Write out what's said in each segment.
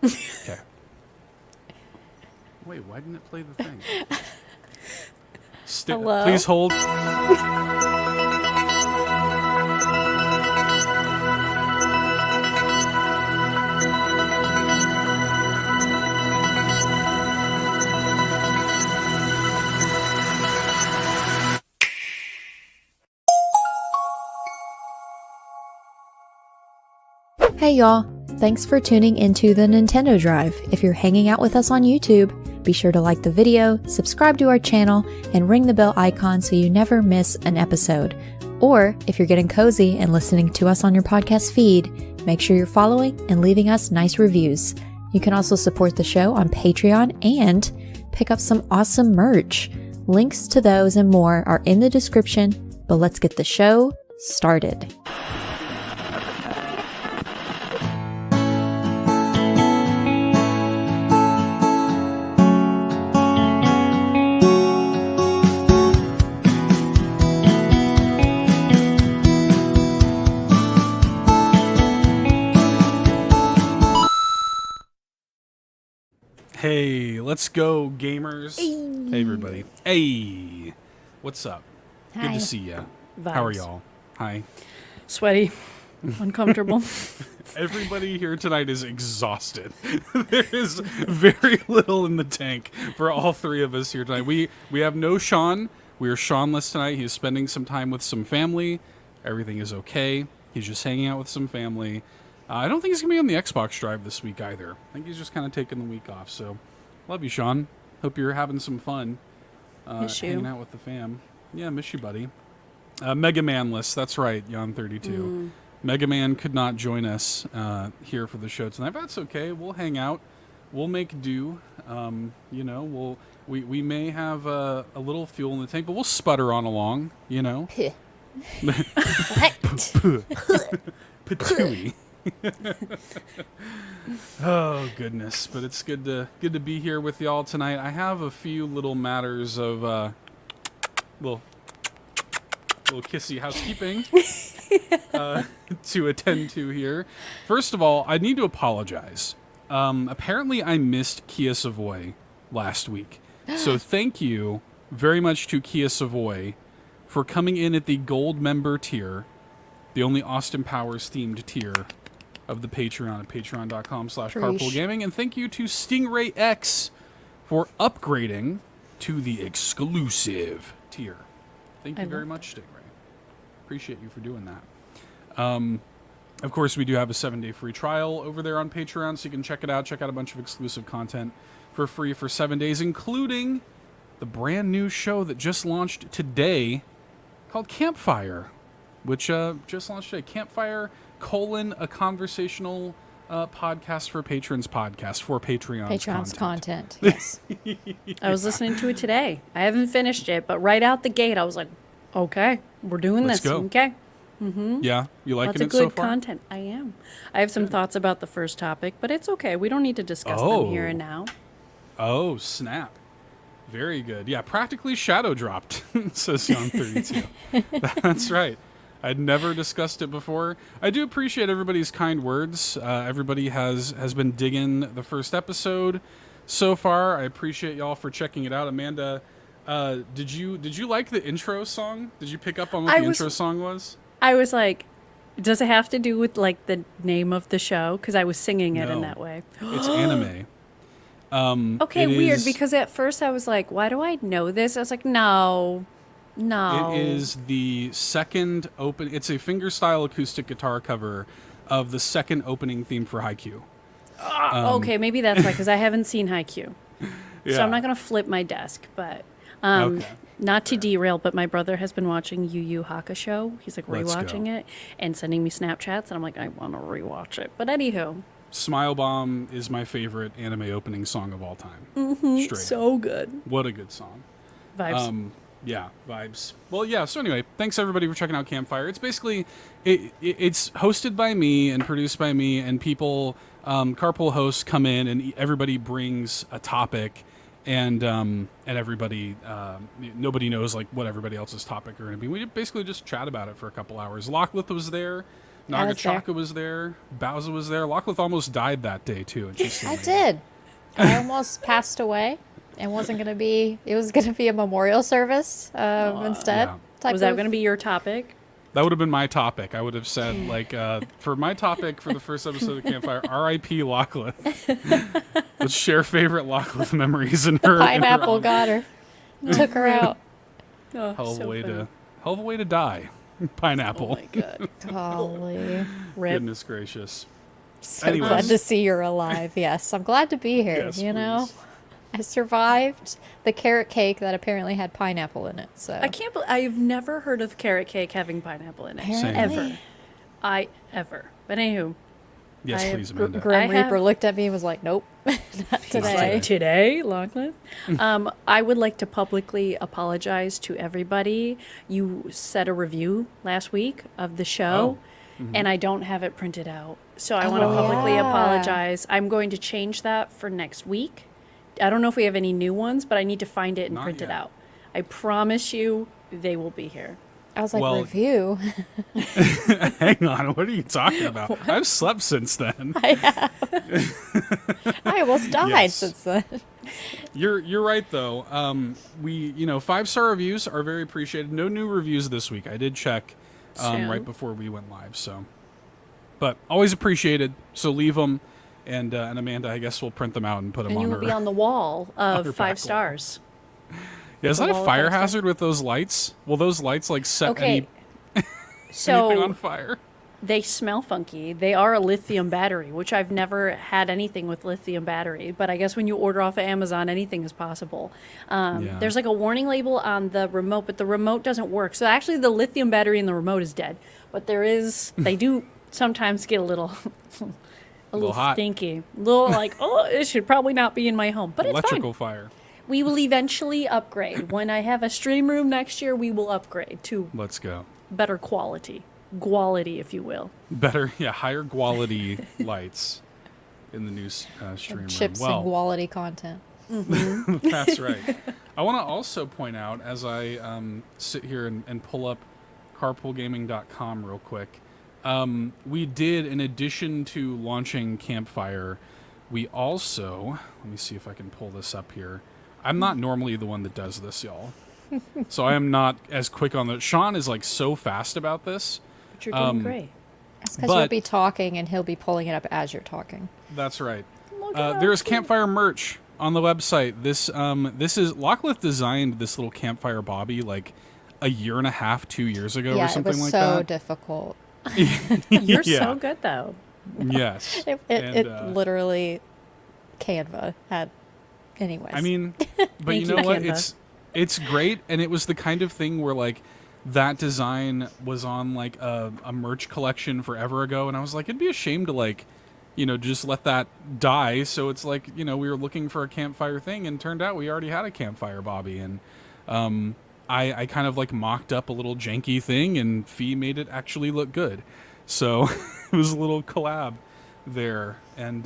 Okay. Wait, why didn't it play the thing? Hello? Please hold. Hey y'all, thanks for tuning into the Nintendo Drive. If you're hanging out with us on YouTube, be sure to like the video, subscribe to our channel, and ring the bell icon so you never miss an episode. Or, if you're getting cozy and listening to us on your podcast feed, make sure you're following and leaving us nice reviews. You can also support the show on Patreon and pick up some awesome merch. Links to those and more are in the description, but let's get the show started. Hey, let's go, gamers. Hey, everybody. Hey, what's up? Hi. Good to see ya. Vibes. How are y'all? Hi. Sweaty, uncomfortable. Everybody here tonight is exhausted. There is very little in the tank for all three of us here tonight. We have no Sean. We are Seanless tonight. He's spending some time with some family. Everything is okay. He's just hanging out with some family. I don't think he's going to be on the Xbox Drive this week either. I think he's just kind of taking the week off. So, love you, Sean. Hope you're having some fun Miss you. hanging out with the fam. Yeah, miss you, buddy. Mega Man-less. That's right, Jan32. Mega Man could not join us here for the show tonight, but that's okay. We'll hang out. We'll make do. You know, we may have a little fuel in the tank, but we'll sputter on along, you know. Patooey. Oh goodness, but it's good to be here with y'all tonight. I have a few little matters of little kissy housekeeping to attend to here. First of all, I need to apologize. Apparently I missed Kia Savoy last week, so thank you very much to Kia Savoy for coming in at the gold member tier, the only Austin Powers themed tier of the Patreon at patreon.com/carpoolgaming. And thank you to Stingray X for upgrading to the exclusive tier. Thank you very much, Stingray. Appreciate you for doing that. Of course, we do have a 7-day free trial over there on Patreon, so you can check it out. Check out a bunch of exclusive content for free for 7 days, including the brand new show that just launched today called Campfire, which just launched today. Campfire, a conversational podcast for patrons podcast for Patreon's content. Yes. I was listening to it today. I haven't finished it, but right out the gate, I was like, okay, we're doing Let's this. go. Okay. Yeah, you liking Lots it of good so far? content. I am. I have some thoughts about the first topic, but it's okay. We don't need to discuss them here and now. Oh, snap. Very good. Yeah, practically shadow dropped, says Jan32. That's right. I'd never discussed it before. I do appreciate everybody's kind words. Everybody has been digging the first episode so far. I appreciate y'all for checking it out. Amanda, did you like the intro song? Did you pick up on what the intro song was? I was like, does it have to do with like the name of the show? Because I was singing it in that way. It's anime. Okay, weird, because at first I was like, why do I know this? I was like, no. It is the second it's a fingerstyle acoustic guitar cover of the second opening theme for Haikyuu. Okay, maybe that's why, because I haven't seen Haikyuu. Yeah. So I'm not going to flip my desk, but Okay. not to derail, but my brother has been watching Yu Yu Hakusho. He's like Let's rewatching go. it and sending me Snapchats, and I'm like, I want to rewatch it. But anywho. Smile Bomb is my favorite anime opening song of all time. Straight up. So good. What a good song. Vibes. Yeah, vibes. Well, yeah, so anyway, thanks everybody for checking out Campfire. It's basically, it's hosted by me and produced by me, and people, Carpool hosts come in and everybody brings a topic, and everybody, nobody knows like what everybody else's topic are going to be. We basically just chat about it for a couple hours. Locklith was there was there. Nagachaka was there. Bowser was there. Lockleth almost died that day, too. And she still I made it. did. I almost passed away and wasn't going to be, it was going to be a memorial service instead. Yeah. type Was that of- going to be your topic? That would have been my topic. I would have said, like, for my topic for the first episode of Campfire, R.I.P. Lockleth. Let's share favorite Lockleth memories in her. Pineapple in her got her. Took her out. Oh, hell of so a funny. way to die. Pineapple. Oh my god. Golly. Rip. Goodness gracious. So Anyways. glad to see you're alive. Yes, I'm glad to be here, Yes, you know? please. I survived the carrot cake that apparently had pineapple in it, so. I can't believe I've never heard of carrot cake having pineapple in it. Same. Ever. Ever. But anywho. Yes, I- please, Amanda. Grim I have- Reaper looked at me and was like, nope, not today. Like, today, Lachlan? I would like to publicly apologize to everybody. You said a review last week of the show, and I don't have it printed out. So I want to Oh, publicly yeah. apologize. I'm going to change that for next week. I don't know if we have any new ones, but I need to find it and Not print it yet. out. I promise you they will be here. I was like, Well- review? Hang on, what are you talking about? I've slept since then. I almost died Yes. since then. You're right though. We 5-star reviews are very appreciated. No new reviews this week. I did check Soon. right before we went live. So, but always appreciated. So leave them, and Amanda, I guess we'll print them out and put them And on you her. will be on the wall her of back 5 wall. stars. Yeah, is the that a wall of fire 5 stars. hazard with those lights? Will those lights like set Okay. anything So on fire? they smell funky. They are a lithium battery, which I've never had anything with lithium battery. But I guess when you order off of Amazon, anything is possible. Yeah. There's like a warning label on the remote, but the remote doesn't work. So actually, the lithium battery in the remote is dead. But they do sometimes get a little Little hot. stinky, a little like, oh, it should probably not be in my home. But it's Electrical fine. fire. We will eventually upgrade. When I have a stream room next year, we will upgrade to Let's go. better quality, if you will. Better, higher quality lights in the new stream room. Chips Well, and quality content. that's right. I want to also point out as I sit here and pull up carpoolgaming.com real quick. We did, in addition to launching Campfire, we also, let me see if I can pull this up here. I'm not normally the one that does this, y'all. So I am not as quick on the. Sean is like so fast about this. But you're doing great. That's because you'll But- be talking and he'll be pulling it up as you're talking. That's right. Look at There is that. Campfire merch on the website. This is Lockleth designed this little Campfire Bobby like a year and a half, 2 years ago, Yeah, or it something was like so that. difficult. You're Yeah. so good, though. Yes. It And, literally, Canva had, anyways. I mean, but Thank you know you, what? Canva. It's great, and it was the kind of thing where like that design was on like a merch collection forever ago, and I was like, it'd be a shame to like, just let that die. So it's like, we were looking for a Campfire thing, and turned out we already had a Campfire Bobby, and I kind of like mocked up a little janky thing, and Fee made it actually look good. So it was a little collab there, and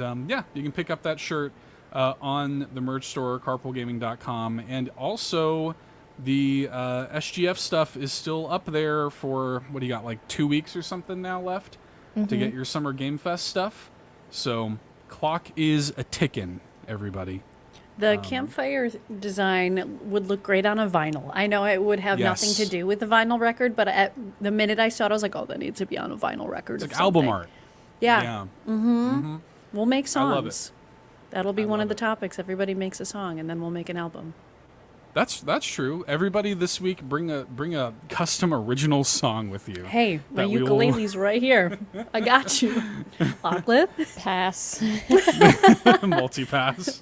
you can pick up that shirt on the merch store, carpoolgaming.com, and also the SGF stuff is still up there for, what do you got, like 2 weeks or something now left to get your Summer Game Fest stuff. So clock is a ticking, everybody. The campfire design would look great on a vinyl. I know it would have nothing Yes. to do with the vinyl record, but at the minute I saw it, I was like, oh, that needs to be on a vinyl record. It's of like album something. art. Yeah. We'll make songs. I love it. That'll be I one of love the it. topics. Everybody makes a song, and then we'll make an album. That's true. Everybody this week bring a custom original song with you. Hey, my That we will- ukulele's right here. I got you. Lachlan? pass. Multipass.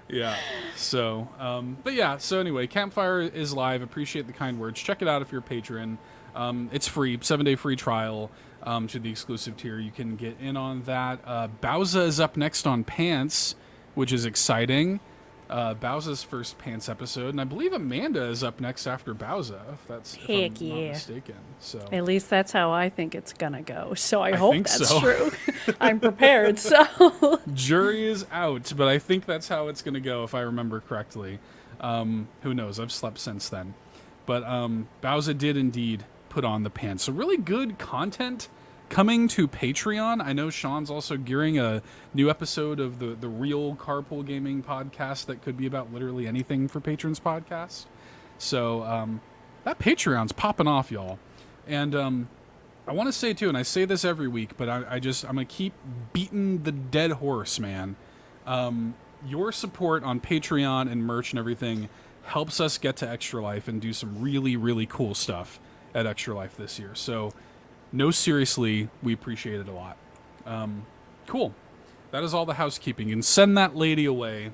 Yeah. So, but yeah. So anyway, Campfire is live. Appreciate the kind words. Check it out if you're a patron. It's free, 7-day free trial to the exclusive tier. You can get in on that. Bowza is up next on Pants, which is exciting. Bowza's first Pants episode, and I believe Amanda is up next after Bowza, if Heck I'm yeah. not mistaken. So At least that's how I think it's going to go. So I hope think that's so. true. I'm prepared. So jury is out, but I think that's how it's going to go if I remember correctly. Who knows? I've slept since then. But Bowza did indeed put on the pants. So really good content coming to Patreon. I know Sean's also gearing a new episode of the real Carpool Gaming podcast that could be about literally anything for patrons podcast. So that Patreon's popping off, y'all. And I want to say too, and I say this every week, but I'm gonna keep beating the dead horse, man. Your support on Patreon and merch and everything helps us get to Extra Life and do some really, really cool stuff at Extra Life this year. So, no, seriously, we appreciate it a lot. Cool. That is all the housekeeping. And send that lady away.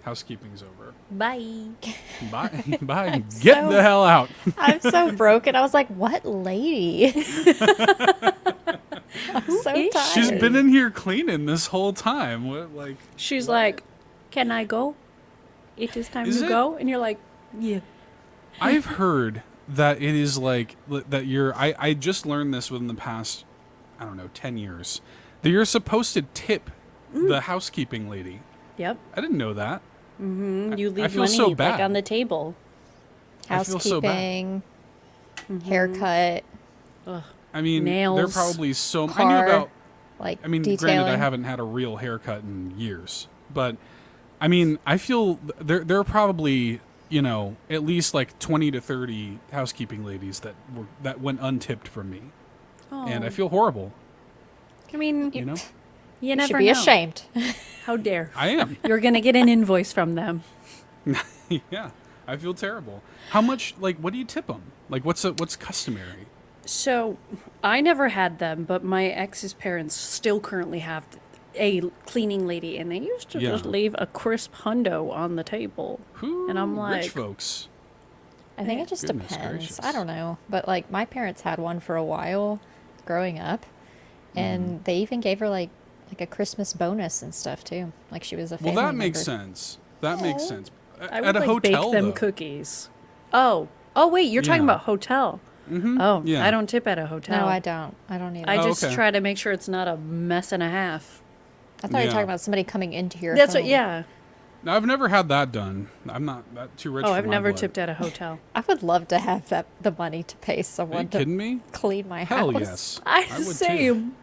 Housekeeping's over. Bye. Bye. Bye. Get the hell out. I'm so broken. I was like, what lady? I'm so tired. She's been in here cleaning this whole time. What, like? She's like, can I go? It is time to go. And you're like, yeah. I've heard that it is like that I just learned this within the past, I don't know, 10 years. That you're supposed to tip the housekeeping lady. Yep. I didn't know that. Mm-hmm. You leave I feel money so bad. like on the table. I feel so bad. Housekeeping, haircut. Ugh. I mean, Nails, they're probably so. car, I knew about. Like, I mean, detailing. granted, I haven't had a real haircut in years, but I mean, I feel there are probably, you know, at least like 20 to 30 housekeeping ladies that went untipped from me, and I feel horrible. I mean, You know, you You never should be know. ashamed. How dare. I am. You're going to get an invoice from them. Yeah, I feel terrible. How much? Like, what do you tip them? Like, what's customary? So, I never had them, but my ex's parents still currently have a cleaning lady, and they used to just leave a crisp hundo on the table. Who? And I'm like, rich folks. I think it just Goodness depends. gracious. I don't know. But, like, my parents had one for a while growing up. And they even gave her, like a Christmas bonus and stuff, too. Like, she was a family Well, that makes member. sense. That makes sense. I would At a like hotel, bake them though. cookies. Oh, wait, you're talking Yeah. about hotel. Mm-hmm. Oh, Yeah. I don't tip at a hotel. No, I don't. I don't either. I I, just okay. try to make sure it's not a mess and a half. thought you were Yeah. talking about somebody coming into your That's home. what, yeah. No, I've never had that done. I'm not that too rich. Oh, for I've my never blood. tipped at a hotel. I would love to have the money to pay Are you someone to kidding me? clean my Hell house. yes. I would too. same.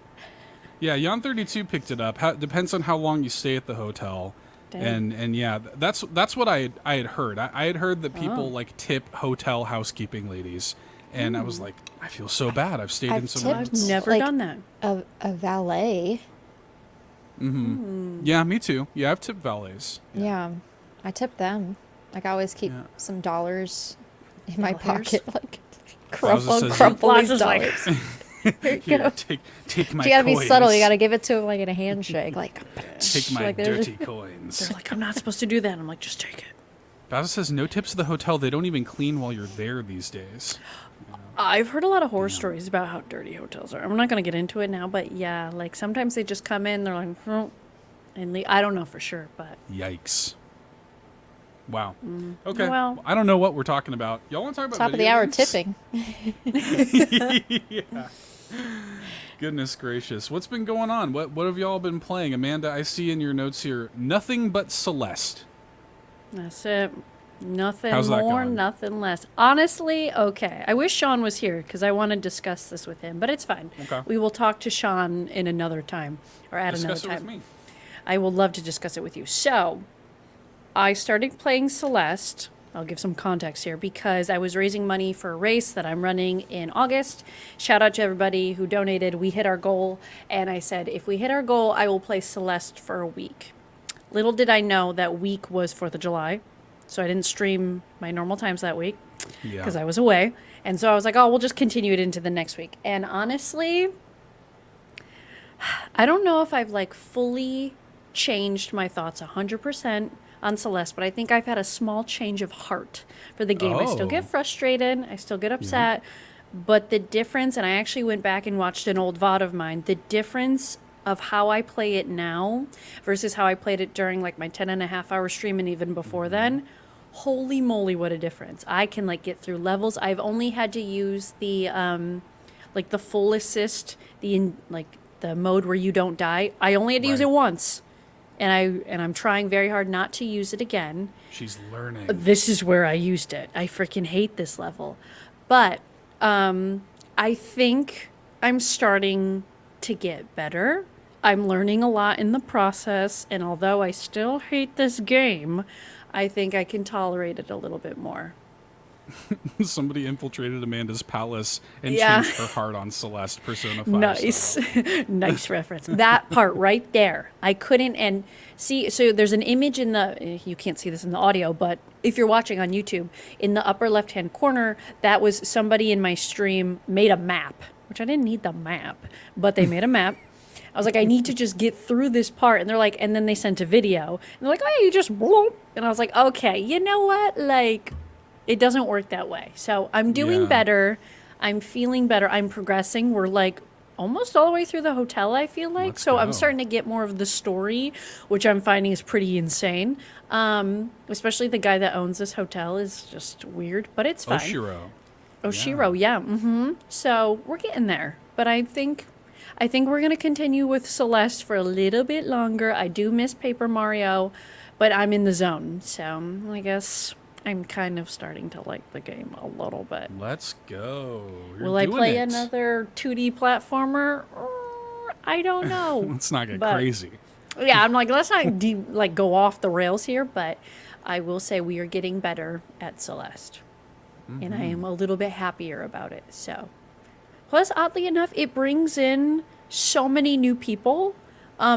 Yeah, Jan 32 picked it up. Depends on how long you stay at the hotel. Dang. And yeah, that's what I had heard. I had heard that people Oh. like tip hotel housekeeping ladies, and I was like, I feel so bad. I've stayed in I've some. tipped- I've never like- done that. A valet. Yeah, me too. Yeah, I've tipped valets. Yeah. I tip them. Like, I always keep Yeah. some dollars in my Dollars? pocket. Like, Bowser says- crumple Lots these is like- dollars. Here you Here, go. take my. You gotta be subtle. You coins. gotta give it to him like in a handshake. Like, take my like, there's- dirty coins. They're like, I'm not supposed to do that. I'm like, just take it. Bowser says no tips at the hotel. They don't even clean while you're there these days. I've heard a lot of horror stories about how dirty hotels are. I'm not going to get into it now, but yeah, like sometimes they just come in, they're like, and leave. I don't know for sure, but Yikes. Wow. Okay. Well- I don't know what we're talking about. Y'all want to talk about top of the video hour games? tipping. Yeah. Goodness gracious. What's been going on? What have y'all been playing? Amanda, I see in your notes here, nothing but Celeste. that's it. Nothing How's that more, going? nothing less. Honestly, okay. I wish Sean was here because I want to discuss this with him, but it's fine. Okay. We will talk to Sean in another time or at Discuss it another with time. me. I will love to discuss it with you. So, I started playing Celeste. I'll give some context here because I was raising money for a race that I'm running in August. Shout out to everybody who donated. We hit our goal, and I said, if we hit our goal, I will play Celeste for a week. Little did I know that week was 4th of July, so I didn't stream my normal times that week Yeah. because I was away. And so I was like, oh, we'll just continue it into the next week. And honestly, I don't know if I've like fully changed my thoughts 100% on Celeste, but I think I've had a small change of heart for the game. I still Oh. get frustrated. I still get upset. But the difference, and I actually went back and watched an old VOD of mine, the difference of how I play it now versus how I played it during like my 10.5 hour stream and even before then, holy moly, what a difference. I can like get through levels. I've only had to use the like the full assist, like the mode where you don't die. I only had to use Right. it once. And I'm trying very hard not to use it again. She's learning. This is where I used it. I freaking hate this level. But I think I'm starting to get better. I'm learning a lot in the process, and although I still hate this game, I think I can tolerate it a little bit more. Somebody infiltrated Amanda's palace and Yeah. changed her heart on Celeste Persona 5. Nice. style. Nice reference. That part right there. I couldn't, and see, so there's an image in the, you can't see this in the audio, but if you're watching on YouTube, in the upper left-hand corner, that was somebody in my stream made a map, which I didn't need the map, but they made a map. I was like, I need to just get through this part. And they're like, and then they sent a video. And they're like, oh, you just, whoop. And I was like, okay, you know what? Like, it doesn't work that way. So I'm doing Yeah. better. I'm feeling better. I'm progressing. We're like almost all the way through the hotel, I feel like. Let's So I'm go. starting to get more of the story, which I'm finding is pretty insane. Especially the guy that owns this hotel is just weird, but it's fine. Oshiro. Oshiro, yeah. So we're getting there. But I think we're going to continue with Celeste for a little bit longer. I do miss Paper Mario, but I'm in the zone. So I guess I'm kind of starting to like the game a little bit. Let's go. You're Will I doing play it. another 2D platformer? I don't know. Let's not get But- crazy. Yeah, I'm like, let's not go off the rails here, but I will say we are getting better at Celeste. And I am a little bit happier about it. So, plus, oddly enough, it brings in so many new people.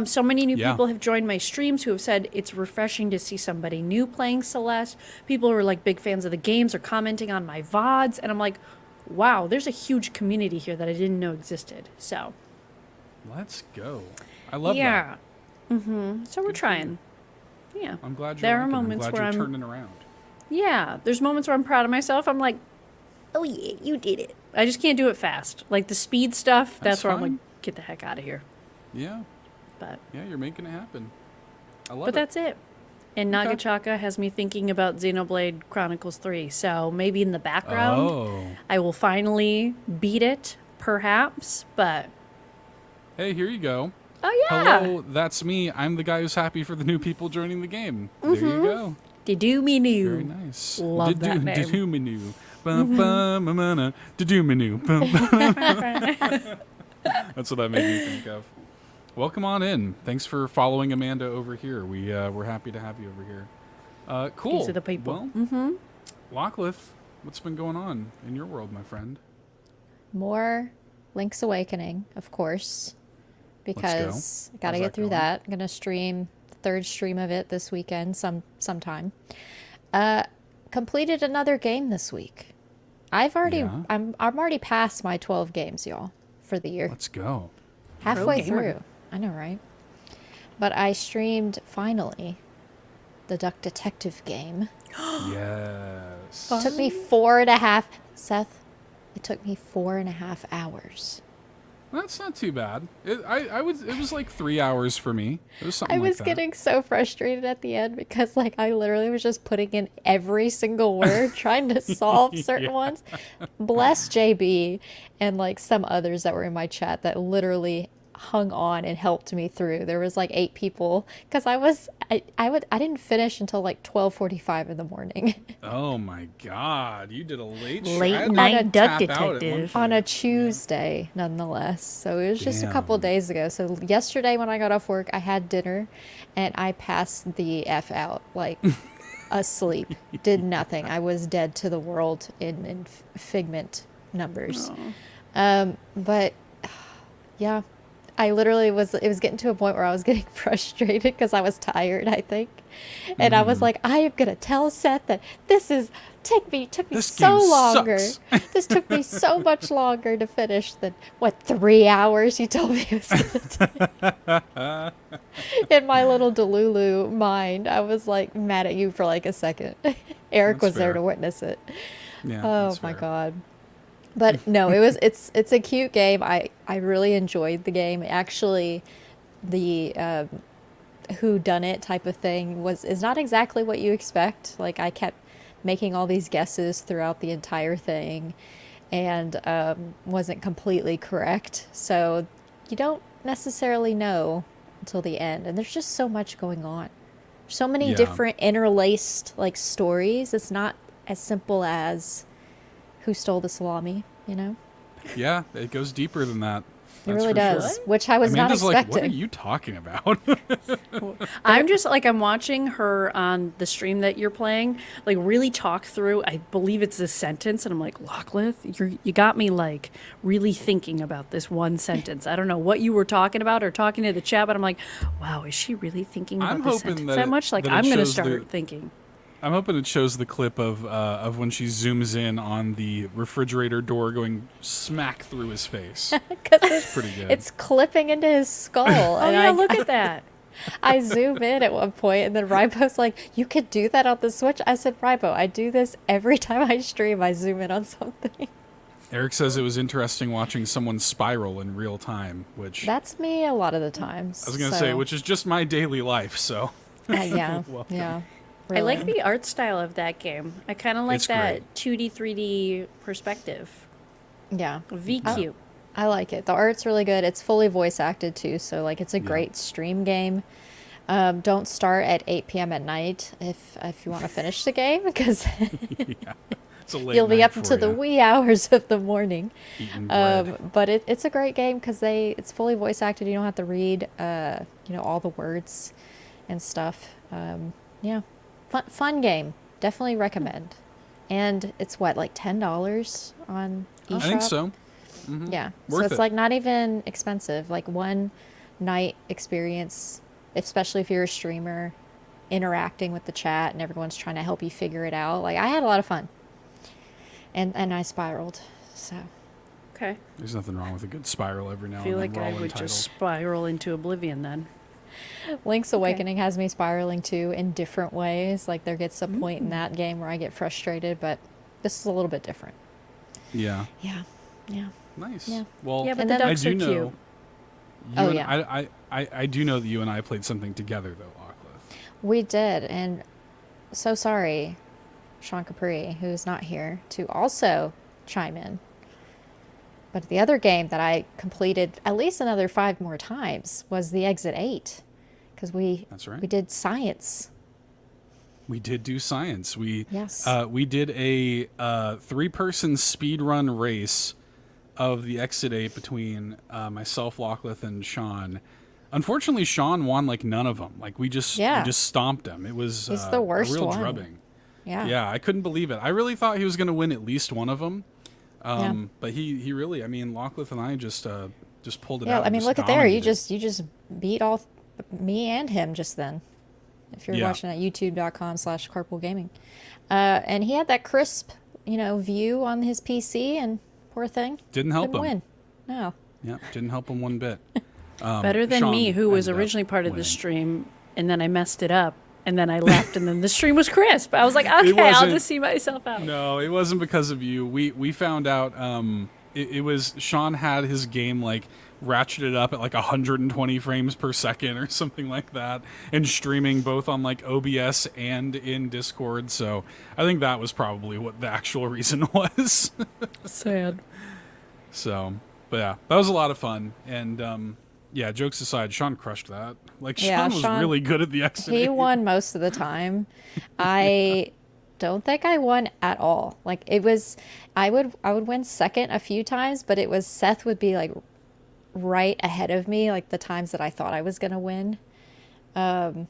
So many new Yeah. people have joined my streams who have said it's refreshing to see somebody new playing Celeste. People who are like big fans of the games are commenting on my VODs. And I'm like, wow, there's a huge community here that I didn't know existed. So, Let's go. I love yeah. that. So we're Good for you. trying. Yeah. I'm glad you're There are liking it. moments I'm glad where you're I'm- turning around. Yeah, there's moments where I'm proud of myself. I'm like, oh yeah, you did it. I just can't do it fast. Like the speed stuff, that's where I'm fine. like, get the heck out of here. Yeah. But Yeah, you're making it happen. I love but it. that's it. And Okay. Nagachaka has me thinking about Xenoblade Chronicles 3. So maybe in the background, Oh. I will finally beat it, perhaps. But Hey, here you go. oh yeah, Hello, that's me. I'm the guy who's happy for the new people joining the game. There you go. Didu me Very new. nice. Love that name. Didu-menu. Bum-bum-ma-ma-na. Didu-menu. Bum-bum. That's what that made me think of. Welcome on in. Thanks for following Amanda over here. We're happy to have you over here. Cool. These are the people. Well, Locklith, what's been going on in your world, my friend? More Link's Awakening, of course, because I gotta How's get that through going? that. I'm gonna stream the third stream of it this weekend, sometime. Completed another game this week. I'm already past my 12 games, y'all, for the year. Let's go. Halfway gamer. through. I know, right? But I streamed finally the Duck Detective game. Yes. It took me 4.5. Seth, it took me 4.5 hours. That's not too bad. It was like 3 hours for me. It was something I like was that. getting so frustrated at the end because, like, I literally was just putting in every single word trying to solve certain Yeah. ones. Bless JB and, like, some others that were in my chat that literally hung on and helped me through. There was like 8 people because I didn't finish until like 12:45 in the morning Oh my god, you did a late Late I had to night tap Duck out at one Detective. on a point. Tuesday, nonetheless. So it was just a couple Damn. days ago. So yesterday when I got off work, I had dinner and I passed the F out, like asleep, did nothing. I was dead to the world in Figment numbers. But yeah, I literally it was getting to a point where I was getting frustrated because I was tired, I think. And I was like, I am going to tell Seth that this took me This so game longer. sucks. This took me so much longer to finish than, 3 hours you told me it was going to take. In my little Delulu mind, I was like mad at you for like a second. Eric That's was there fair. to witness it. Yeah, Oh that's my fair. god. But no, it's a cute game. I really enjoyed the game. Actually, the who done it type of thing is not exactly what you expect. Like I kept making all these guesses throughout the entire thing and wasn't completely correct. So you don't necessarily know until the end. And there's just so much going on. So many Yeah. different interlaced like stories. It's not as simple as who stole the salami, you know? Yeah, it goes deeper than that. It really for does, sure. which I was Amanda's not like, expecting. what are you talking about? I'm just like, I'm watching her on the stream that you're playing, like really talk through, I believe it's a sentence, and I'm like, Lockleth, you got me like really thinking about this one sentence. I don't know what you were talking about or talking to the chat, but I'm like, wow, is she really thinking about I'm this hoping sentence that that much? Like, that it I'm going to shows start thinking. I'm hoping it shows the clip of when she zooms in on the refrigerator door going smack through his face. It's pretty good. It's clipping into his skull. Oh, and yeah, look at that. I zoom in at one point, and then Ribo's like, "You could do that on the Switch." I said, "Ribo, I do this every time I stream. I zoom in on something." Eric says it was interesting watching someone spiral in real time, which That's me a lot of the times. I was going to say, which is just my daily life. So yeah, Welcome. yeah. I like really. the art style of that game. I kind of like It's that 2D, 3D perspective. Yeah, VQ. I like it. The art's really good. It's fully voice acted too, so like it's a great stream game. Don't start at 8 p.m. at night if you want to finish the game, because yeah, it's a late you'll be night up for into the ya. wee hours of the morning. Eating bread. But it's a great game because it's fully voice acted. You don't have to read all the words and stuff. Yeah, fun game. Definitely recommend. And it's what, like $10 on eShop? I think so. Mhm. Yeah. Worth So it's it. like not even expensive. Like one night experience, especially if you're a streamer, interacting with the chat and everyone's trying to help you figure it out. Like I had a lot of fun. And I spiraled. So Okay. There's nothing wrong with a good spiral every now I feel and then. like We're I all would entitled. just spiral into oblivion then. Link's Awakening has me spiraling too in different ways. Like there gets a point Mm. in that game where I get frustrated, but this is a little bit different. Yeah. Yeah. Yeah. Nice. Yeah. Well, Yeah, but And the then- I ducks do are know. cute. You Oh, and yeah. I do know that you and I played something together though, Aulph. We did, and so sorry, Sean Capri, who's not here, to also chime in. But the other game that I completed at least another 5 more times was the Exit 8, because That's right. we did science. We did do science. Yes. We did a 3-person speed run race of the Exit 8 between myself, Lockleth, and Sean. Unfortunately, Sean won like none of them. Like we just stomped him. It was He's the worst a real one. drubbing. Yeah. Yeah, I couldn't believe it. I really thought he was going to win at least one of them. Yeah. But he really, I mean, Lockleth and I just pulled it Yeah, out. I and mean, just look at there. You dominated. just beat all me and him just then. If you're Yeah. watching at youtube.com/carpool gaming. And he had that crisp, view on his PC, and poor thing. Didn't help couldn't him. win. No. Yeah, didn't help him one bit. Better than Sean me, who was ended up originally part of the winning. stream, and then I messed it up, and then I left, and then the stream was crisp. I was like, okay, I'll wasn't- just see myself out. No, it wasn't because of you. We found out it was Sean had his game like ratcheted up at like 120 frames per second or something like that, and streaming both on like OBS and in Discord. So I think that was probably what the actual reason was. Sad. So, but yeah, that was a lot of fun. And yeah, jokes aside, Sean crushed that. Like Yeah, Sean was Sean- really good at the exit. He won most of the time. I don't think I won at all. Like it was, I would win second a few times, but it was Seth would be like right ahead of me, like the times that I thought I was gonna win, and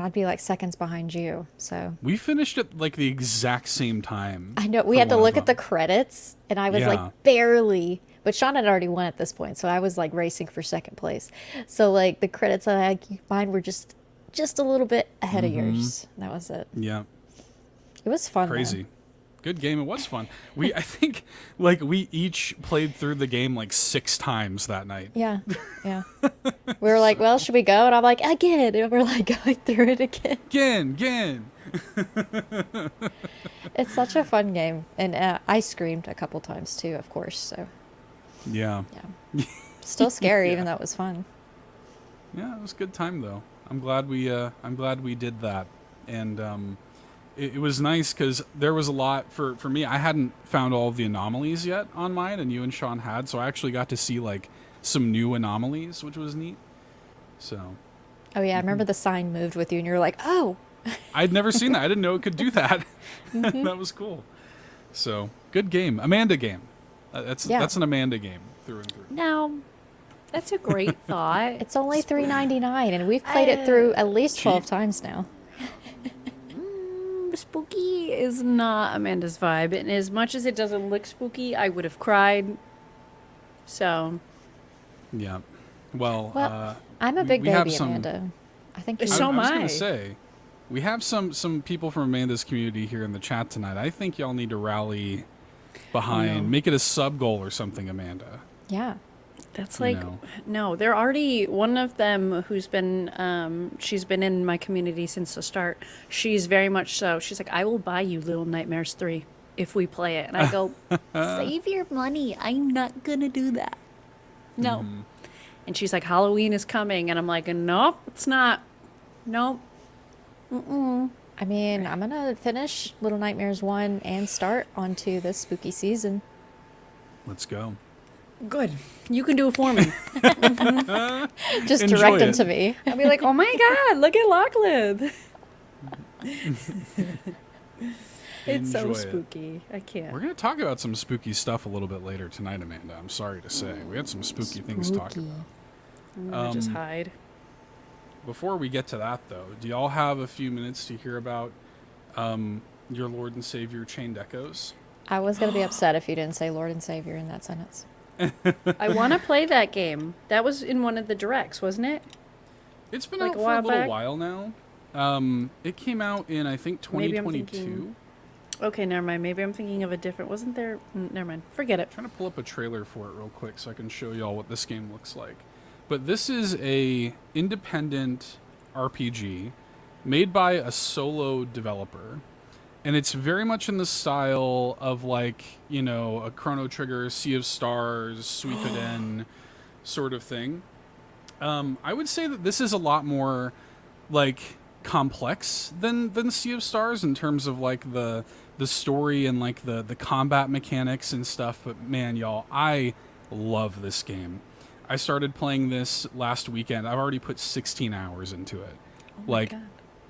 I'd be like seconds behind you. So We finished at like the exact same time. I know we for had to one of look at the them. credits, and I was Yeah. like barely. But Sean had already won at this point, so I was like racing for second place. So like the credits, mine were just a little bit ahead of yours. That was it. Yeah. It was fun. though. Crazy. Good game. It was fun. I think like we each played through the game like 6 times that night. Yeah, yeah. We were like, well, should we go? And I'm like, again. And we're like going through it again. Again. It's such a fun game. And I screamed a couple times too, of course. So Yeah. yeah. Still scary, even though it was fun. Yeah, it was a good time though. I'm glad we did that. And it was nice because there was a lot for me. I hadn't found all of the anomalies yet on mine, and you and Sean had, so I actually got to see like some new anomalies, which was neat. So Oh yeah, I remember the sign moved with you, and you were like, oh. I'd never seen that. I didn't know it could do that. That was cool. So good game, Amanda game. That's Yeah. an Amanda game through and through. Now, That's a great thought. It's only $3.99, and we've played it through at least 12 cheap. times now. Spooky is not Amanda's vibe, and as much as it doesn't look spooky, I would have cried. So, Yeah. Well, I'm a big we have baby, some- Amanda. I think you So I was am going I. to say, we have some people from Amanda's community here in the chat tonight. I think y'all need to rally behind, make it a sub goal or something, Amanda. Yeah. that's You like, know. no, they're already, one of them who's been, she's been in my community since the start. She's very much so. She's like, I will buy you Little Nightmares 3 if we play it. And I go, save your money. I'm not going to do that. No. Mm-hmm. And she's like, Halloween is coming. And I'm like, nope, it's not. Nope. I mean, I'm going to finish Little Nightmares 1 and start onto this spooky season. Let's go. Good. You can do it for me. Just Enjoy direct them it. to me. I'll be like, oh my God, look at Lachlan. It's so Enjoy it. spooky. I can't. We're going to talk about some spooky stuff a little bit later tonight, Amanda. I'm sorry to say. We had some spooky things to talk about. I'm gonna just hide. Before we get to that, though, do y'all have a few minutes to hear about your Lord and Savior Chained Echoes? I was going to be upset if you didn't say Lord and Savior in that sentence. I want to play that game. That was in one of the directs, wasn't it? It's been Like out a for a while little back? while now. It came out in, I think, Maybe I'm 2022. thinking- Okay, never mind. Maybe I'm thinking of a different. Wasn't there? Never mind. Forget it. Trying to pull up a trailer for it real quick so I can show y'all what this game looks like. But this is a independent RPG made by a solo developer. And it's very much in the style of, like, you know, a Chrono Trigger, Sea of Stars, Suikoden sort of thing. I would say that this is a lot more, like, complex than Sea of Stars in terms of, like, the story and, like, the combat mechanics and stuff. But, man, y'all, I love this game. I started playing this last weekend. I've already put 16 hours into it. Oh my Like, God.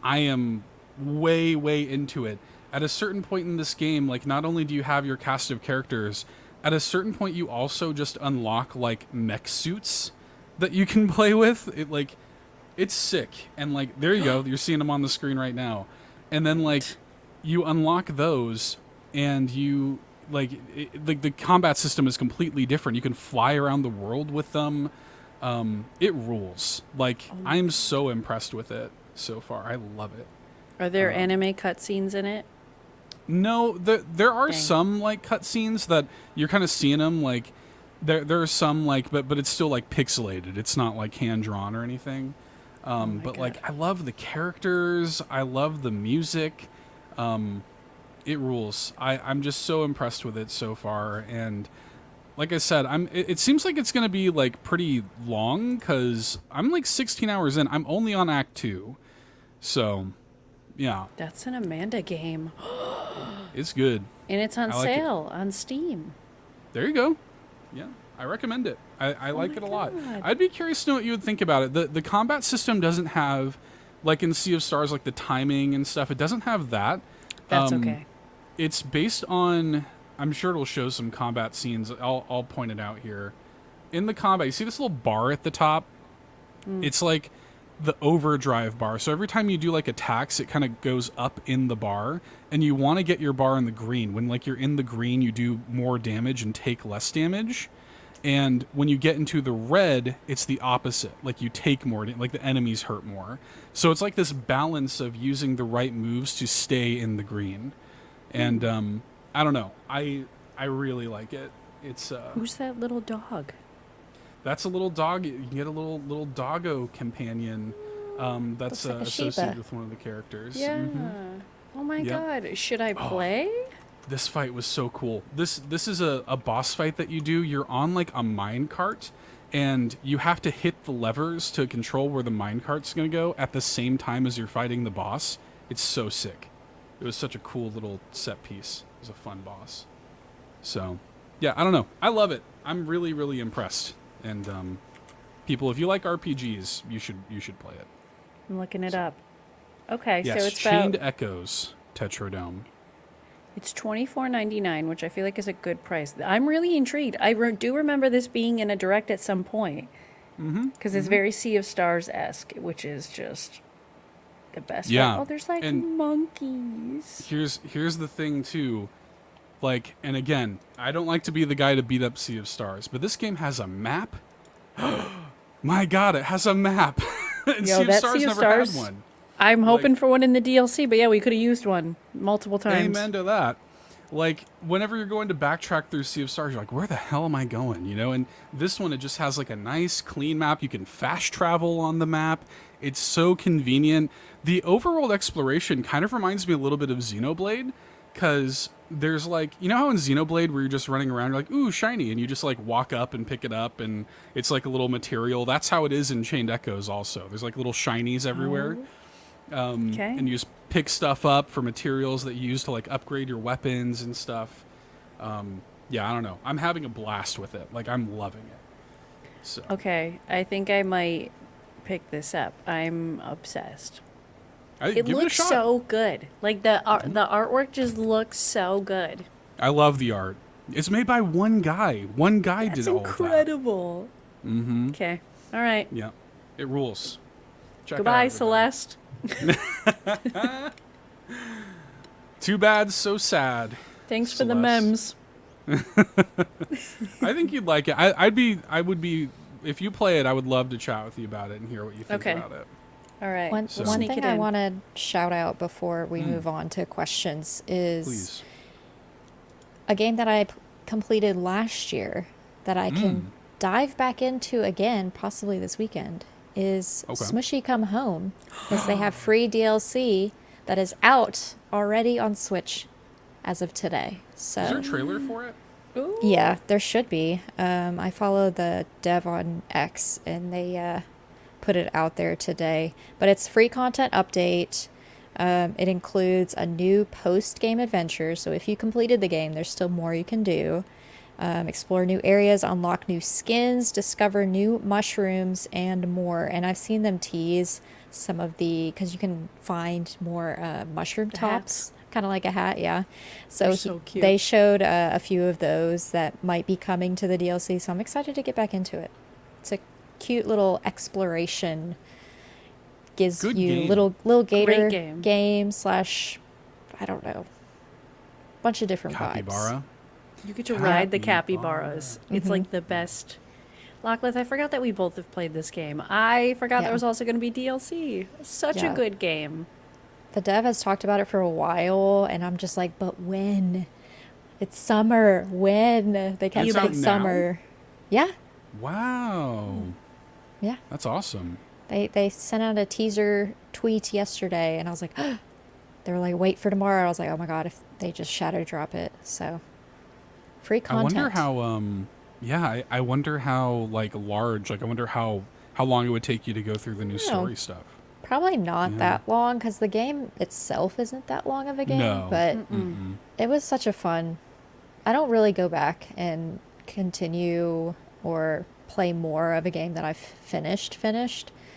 I am way, way into it. At a certain point in this game, like, not only do you have your cast of characters, at a certain point you also just unlock, like, mech suits that you can play with. It's sick. And, like, there you go. You're seeing them on the screen right now. And then, like, you unlock those, and you, like, the combat system is completely different. You can fly around the world with them. It rules. Like, I'm so impressed with it so far. I love it. Are there anime cutscenes in it? No, there are Dang. some, like, cutscenes that you're kind of seeing them, like, there are some, like, but it's still, like, pixelated. It's not, like, hand-drawn or anything. But, God. like, I love the characters. I love the music. It rules. I'm just so impressed with it so far. And like I said, it seems like it's going to be, like, pretty long because I'm, like, 16 hours in. I'm only on Act 2. So, yeah, That's an Amanda game. it's good. And it's on I like it. sale on Steam. There you go. Yeah, I recommend it. I like my it a lot. God. I'd be curious to know what you would think about it. The combat system doesn't have, like in Sea of Stars, like the timing and stuff. It doesn't have that. That's okay. It's based on, I'm sure it'll show some combat scenes. I'll point it out here. In the combat, you see this little bar at the top? It's like the overdrive bar. So every time you do, like, attacks, it kind of goes up in the bar, and you want to get your bar in the green. When, like, you're in the green, you do more damage and take less damage. And when you get into the red, it's the opposite. Like, you take more, like, the enemies hurt more. So it's like this balance of using the right moves to stay in the green. And I don't know. I really like it. It's Who's that little dog? that's a little dog. You can get a little doggo companion that's Looks like a associated Shiba. with one of the characters. Yeah. Mhm. Oh my Yep. God. Should I play? This fight was so cool. This is a boss fight that you do. You're on, like, a mine cart, and you have to hit the levers to control where the mine cart's going to go at the same time as you're fighting the boss. It's so sick. It was such a cool little set piece. It was a fun boss. So, yeah, I don't know. I love it. I'm really, really impressed. And people, if you like RPGs, you should play it. I'm looking it up. Okay, Yes, so it's Chained about Echoes Tetrodome. it's $24.99, which I feel like is a good price. I'm really intrigued. I do remember this being in a direct at some point. Because it's very Sea of Stars-esque, which is just the best. Yeah. Oh, there's like And monkeys. Here's the thing too. Like, and again, I don't like to be the guy to beat up Sea of Stars, but this game has a map. My God, it has a map. And Yo, Sea of that Stars Sea of never Stars, had one. I'm hoping for one in the DLC, but yeah, we could have used one multiple times. Amen to that. Like, whenever you're going to backtrack through Sea of Stars, you're like, where the hell am I going? You know, and this one, it just has like a nice, clean map. You can fast travel on the map. It's so convenient. The overworld exploration kind of reminds me a little bit of Xenoblade, because there's like, you know how in Xenoblade where you're just running around, you're like, ooh, shiny, and you just like walk up and pick it up, and it's like a little material. That's how it is in Chained Echoes also. There's like little shinies everywhere. Okay. And you just pick stuff up for materials that you use to like upgrade your weapons and stuff. Yeah, I don't know. I'm having a blast with it. Like, I'm loving it. So Okay, I think I might pick this up. I'm obsessed. It give it a looks shot. so good. Like the artwork just looks so good. I love the art. It's made by one guy. One guy That's did all of that. incredible. Mm-hmm. Okay. All right. Yeah, it rules. Check it Goodbye, out, everybody. Celeste. Too bad, so sad. Thanks for the Celeste. memes. I think you'd like it. I would be, if you play it, I would love to chat with you about it and hear what you think Okay. about it. All right. One So- thing Sneak it I in. want to shout out before we move on to questions is Please. a game that I completed last year that I can dive back into again, possibly this weekend, is Okay. Smushy Come Home, because they have free DLC that is out already on Switch as of today. So Is there a trailer for it? Ooh. yeah, there should be. I follow the dev on X, and they put it out there today. But it's free content update. It includes a new post-game adventure. So if you completed the game, there's still more you can do. Explore new areas, unlock new skins, discover new mushrooms, and more. And I've seen them tease some of because you can find more mushroom The tops. hats. Kind of like a hat, yeah. They're so cute. They showed a few of those that might be coming to the DLC, so I'm excited to get back into it. It's a cute little exploration. Gives Good you game. little gator game. / I don't know, bunch of different vibes. Capybara. You get to ride the Capybara. capybaras. It's like the best. Lockleth, I forgot that we both have played this game. I forgot Yeah. there was also going to be DLC. Such Yeah. a good game. The dev has talked about it for a while, and I'm just like, but when? It's summer. When? They kept It's out saying now? summer. Yeah, Wow. yeah. That's awesome. They sent out a teaser tweet yesterday, and I was like, they were like, wait for tomorrow. I was like, oh my god, if they just shadow drop it. So free content. I wonder how yeah, I wonder how like large, like I wonder how long it would take you to go through the new story stuff. Probably not Yeah. that long, because the game itself isn't that long of a game. No. But Mm-mm. it was such a fun. I don't really go back and continue or play more of a game that I've finished.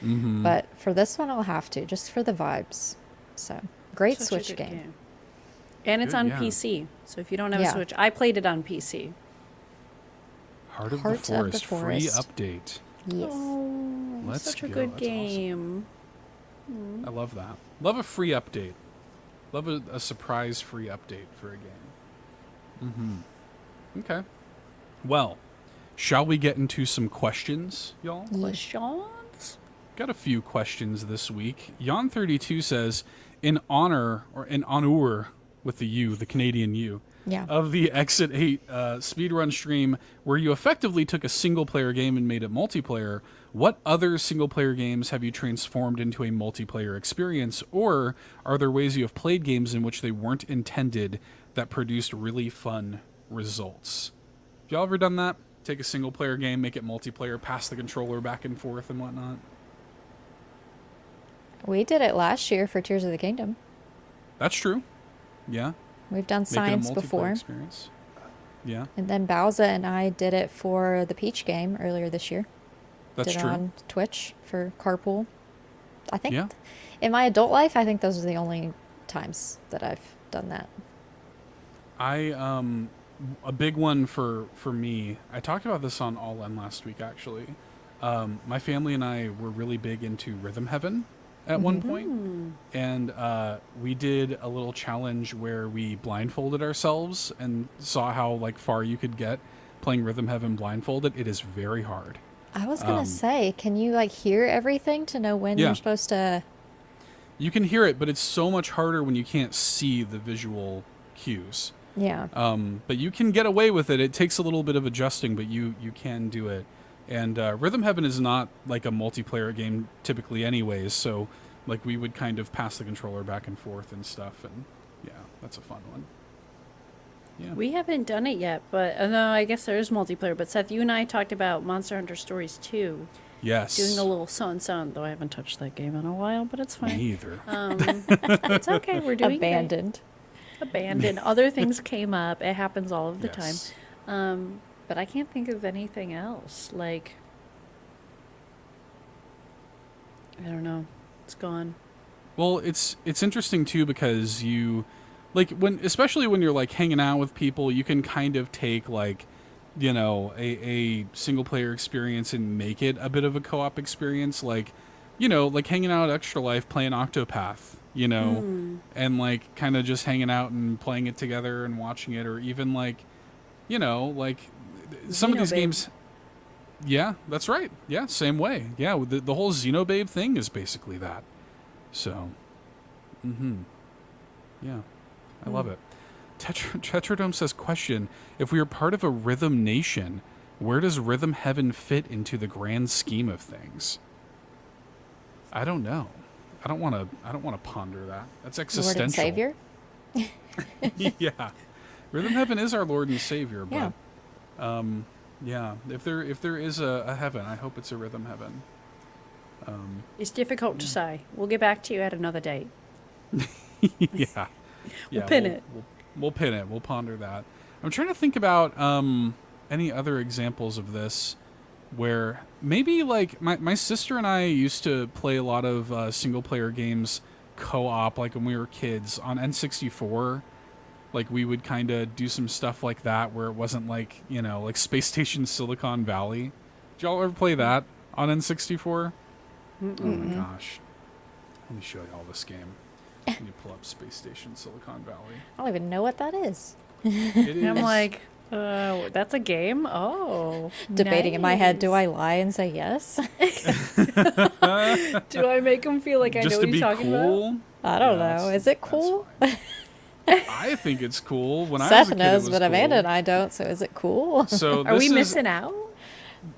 Mm-hmm. But for this one, I'll have to, just for the vibes. So great Such a Switch good game. And it's Good, on yeah. PC. So if you don't have a Yeah. Switch, I played it on PC. Heart of Heart the of the Forest, free Forest. update. Yes. Oh, Let's such a go. good That's awesome. game. I love that. Love a free update. Love a surprise free update for a game. Mm-hmm. Okay. Well, shall we get into some questions, y'all? Questions? Got a few questions this week. Yon32 says, in honor with the U, the Canadian U, Yeah. of the Exit 8 speedrun stream where you effectively took a single-player game and made it multiplayer, what other single-player games have you transformed into a multiplayer experience? Or are there ways you have played games in which they weren't intended that produced really fun results? Have y'all ever done that? Take a single-player game, make it multiplayer, pass the controller back and forth and whatnot? We did it last year for Tears of the Kingdom. That's true. Yeah. We've done Make it a science multiplayer before. experience. Yeah, And then Bowser and I did it for the Peach game earlier this year. that's did true. it on Twitch for Carpool. I think Yeah. in my adult life, I think those are the only times that I've done that. A big one for me, I talked about this on All In last week actually. my family and I were really big into Rhythm Heaven at one point, and we did a little challenge where we blindfolded ourselves and saw how like far you could get playing Rhythm Heaven blindfolded. It is very hard. I was gonna say, can you like hear everything to know when Yeah. you're supposed to? You can hear it, but it's so much harder when you can't see the visual cues. Yeah. But you can get away with it. It takes a little bit of adjusting, but you can do it. And Rhythm Heaven is not like a multiplayer game typically anyways, so like we would kind of pass the controller back and forth and stuff, and yeah, that's a fun one. Yeah. We haven't done it yet, but no, I guess there is multiplayer. But Seth, you and I talked about Monster Hunter Stories 2. Yes. Doing a little son, though I haven't touched that game in a while, but it's fine. Me either. It's okay. We're doing great. Abandoned. Other things came up. It happens all of the Yes. time. But I can't think of anything else. Like, I don't know. It's gone. Well, it's interesting too because you like especially when you're like hanging out with people, you can kind of take like, you know, a single player experience and make it a bit of a co-op experience, like, you know, like hanging out at Extra Life playing Octopath, you know, and like kind of just hanging out and playing it together and watching it, or even like, you know, like some of these games. Yeah, that's right. Yeah, same way. Yeah, the whole Xenobabe thing is basically that. So, yeah, I love it. Tetradome says, question, if we are part of a rhythm nation, where does Rhythm Heaven fit into the grand scheme of things? I don't know. I don't want to ponder that. That's existential. Lord and Savior? Yeah. Rhythm Heaven is our Lord and Savior, but Yeah. yeah, if there is a heaven, I hope it's a Rhythm Heaven. It's difficult to say. We'll get back to you at another date. Yeah. We'll pin it. We'll pin it. We'll ponder that. I'm trying to think about any other examples of this where maybe like my sister and I used to play a lot of single player games co-op, like when we were kids on N64. Like we would kind of do some stuff like that where it wasn't like, you know, like Space Station Silicon Valley. Did y'all ever play that on N64? Oh my gosh. Let me show you all this game. Let me pull up Space Station Silicon Valley. I don't even know what that is. It is. I'm like, that's a game? Oh. Debating in my head, do nice. I lie and say yes? Do I make him feel like I know just what to he's be talking cool. I don't Yeah, know. that's- Is it that's cool? fine. I think it's cool. When I was a Seth kid, knows, it was but cool. Amanda and I don't, so is it cool? So Are we this is- missing out?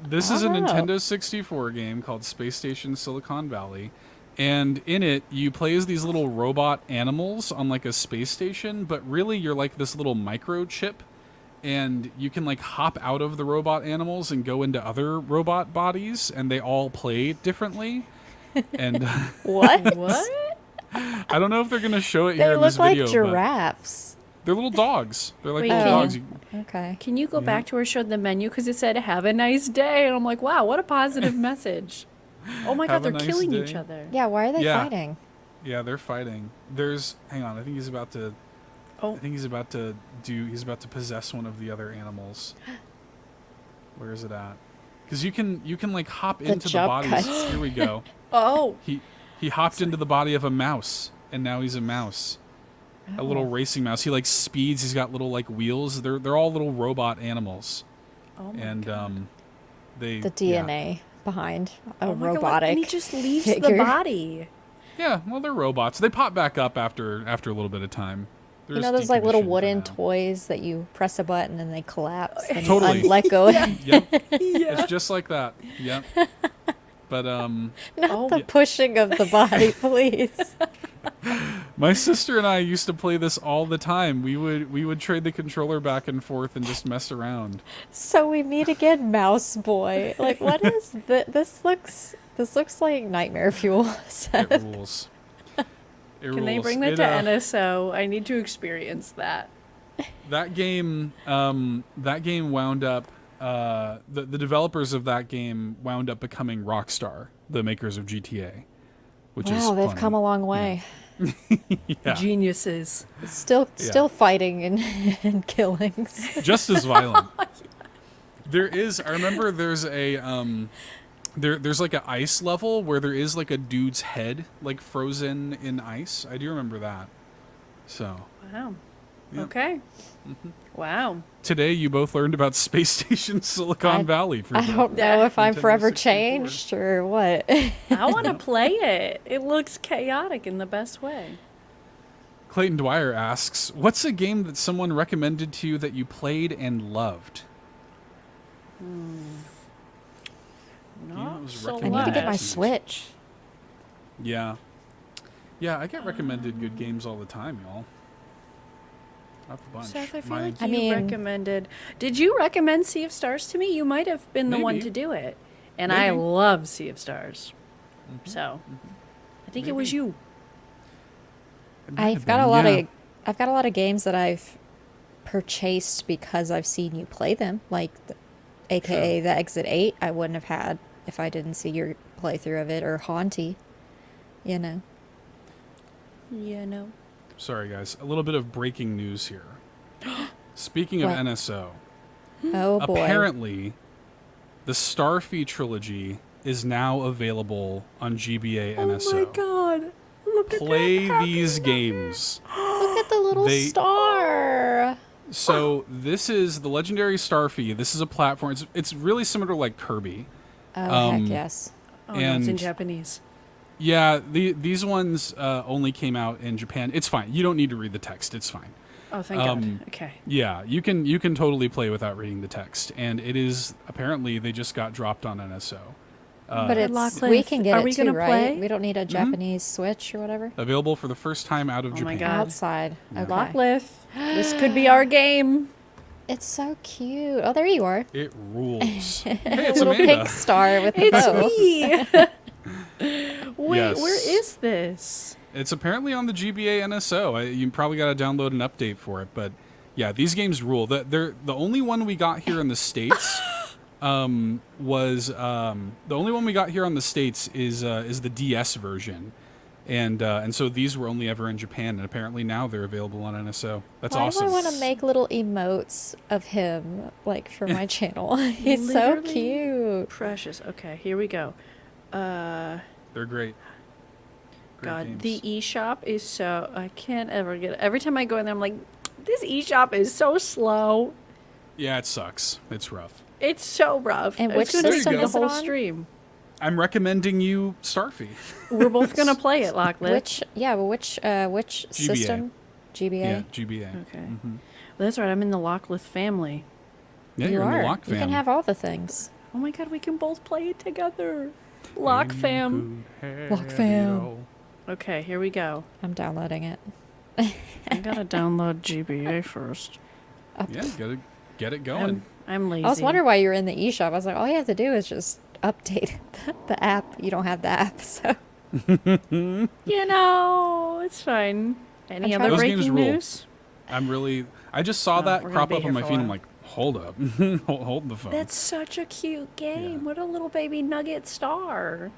This is a I don't know. Nintendo 64 game called Space Station Silicon Valley. And in it, you play as these little robot animals on like a space station, but really you're like this little microchip. And you can like hop out of the robot animals and go into other robot bodies, and they all play differently. And What? What? I don't know if they're going to show it They here in this look like video, but giraffes. they're little dogs. They're like Wait, little can dogs. you- Okay. Can you go back to where it showed the menu? Because it said, have a nice day. And I'm like, wow, what a positive message. Oh my Have God, a they're nice killing day. each other. Yeah, why are they Yeah. fighting? Yeah, they're fighting. Hang on, I think he's about to Oh. I think he's about to possess one of the other animals. Where is it at? Because you can like hop into the jump bodies. cuts. Here we go. Oh. He hopped into the body of a mouse, and now he's a mouse. A little racing mouse. He like speeds. He's got little like wheels. They're all little robot animals. Oh my And God. they The DNA behind a Oh my God, robotic and he just leaves the figure. body. Yeah, well, they're robots. They pop back up after a little bit of time. They're You know just those like little decommissioned for wooden now. toys that you press a button and they collapse and Totally. you let go. Yep, Yeah. it's just like that. Yep. But Not Oh. the pushing of the body, please. my sister and I used to play this all the time. We would trade the controller back and forth and just mess around. So we meet again, Mouse Boy. Like, what is this? This looks like nightmare fuel. Seth. It rules. It Can they rules. bring that It, to NSO? I need to experience that. That game wound up. The developers of that game wound up becoming Rockstar, the makers of GTA, which is Wow, they've funny. come a long way. Yeah, Geniuses. Still fighting and killings. just as violent. I remember there's There's like an ice level where there is like a dude's head like frozen in ice. I do remember that. So. Wow. Yeah. Okay. Wow. Today you both learned about Space Station Silicon Valley. I don't know if I'm Nintendo forever 64. changed or what. I want to play it. It looks chaotic in the best way. Clayton Dwyer asks, "What's a game that someone recommended to you that you played and loved?" Not was so I need to get my much. Switch. Yeah. Yeah, I get recommended good games all the time, y'all. Not a bunch. Seth, I feel My- like I you mean- recommended. Did you recommend Sea of Stars to me? You might have been the one Maybe. to do it, and I Maybe. love Sea of Stars. So, I think it was Maybe. you. It might have I've got been, a lot yeah. of I've got a lot of games that I've purchased because I've seen you play them, like AKA the Exit 8 I wouldn't have had if I didn't see your playthrough of it, or Haunty, you know. Yeah, no. Sorry, guys. A little bit of breaking news here. Speaking of What? NSO, Oh boy. apparently the Starfy trilogy is now available on GBA NSO. Oh my god. Look at Play that. these games. Look at the little They- star. So this is the legendary Starfy. This is a platform. It's really similar to like Kirby. Oh heck yes. Oh, no, it's in And- Japanese. Yeah, these ones only came out in Japan. It's fine. You don't need to read the text. It's fine. Oh, thank God. Okay. Yeah, you can totally play without reading the text. And it is apparently they just got dropped on NSO. But it's Lockcliff, we can get are it we too, gonna right? play? We don't need a Japanese Switch or whatever. Available for the first time out of Oh my Japan. God. Outside. Okay. Lockcliff. This could be our game. It's so cute. Oh, there you are. It rules. hey, A it's little Amanda. pink star with the It's bow. me. Wait, Yes. where is this? It's apparently on the GBA NSO. You probably got to download an update for it, but yeah, these games rule. The only one we got here in the States was the only one we got here on the States is the DS version, and so these were only ever in Japan, and apparently now they're available on NSO. That's Why awesome. do I want to make little emotes of him, like, for my channel? He's so Literally cute. Precious. Okay, here we go. They're great. Great God, games. the eShop is so... I can't ever get it. Every time I go in there, I'm like, this eShop is so slow. Yeah, it sucks. It's rough. It's so rough. And It's which gonna system spend the is it whole on? stream. I'm recommending you Starfy. We're both gonna play it, Lockcliff. Which system? GBA? Yeah, GBA. Okay. Well, that's right. I'm in the Lockcliff family. Yeah, You you're in are. the Lock You fam. can have all the things. Oh my God, we can both play it together. Lock fam. Lock fam. Okay, here we go. I'm downloading it. I gotta download GBA first. Yeah, gotta get it going. I'm lazy. I was wondering why you were in the eShop. I was like, all you have to do is just update the app. You don't have the app, so. You know, it's fine. Any I'm other trying- Those games breaking rule. news? I just saw that we're gonna crop be up here on my for a feed. I'm while. like, hold up, hold the phone. That's such a cute game. Yeah. What a little baby nugget star.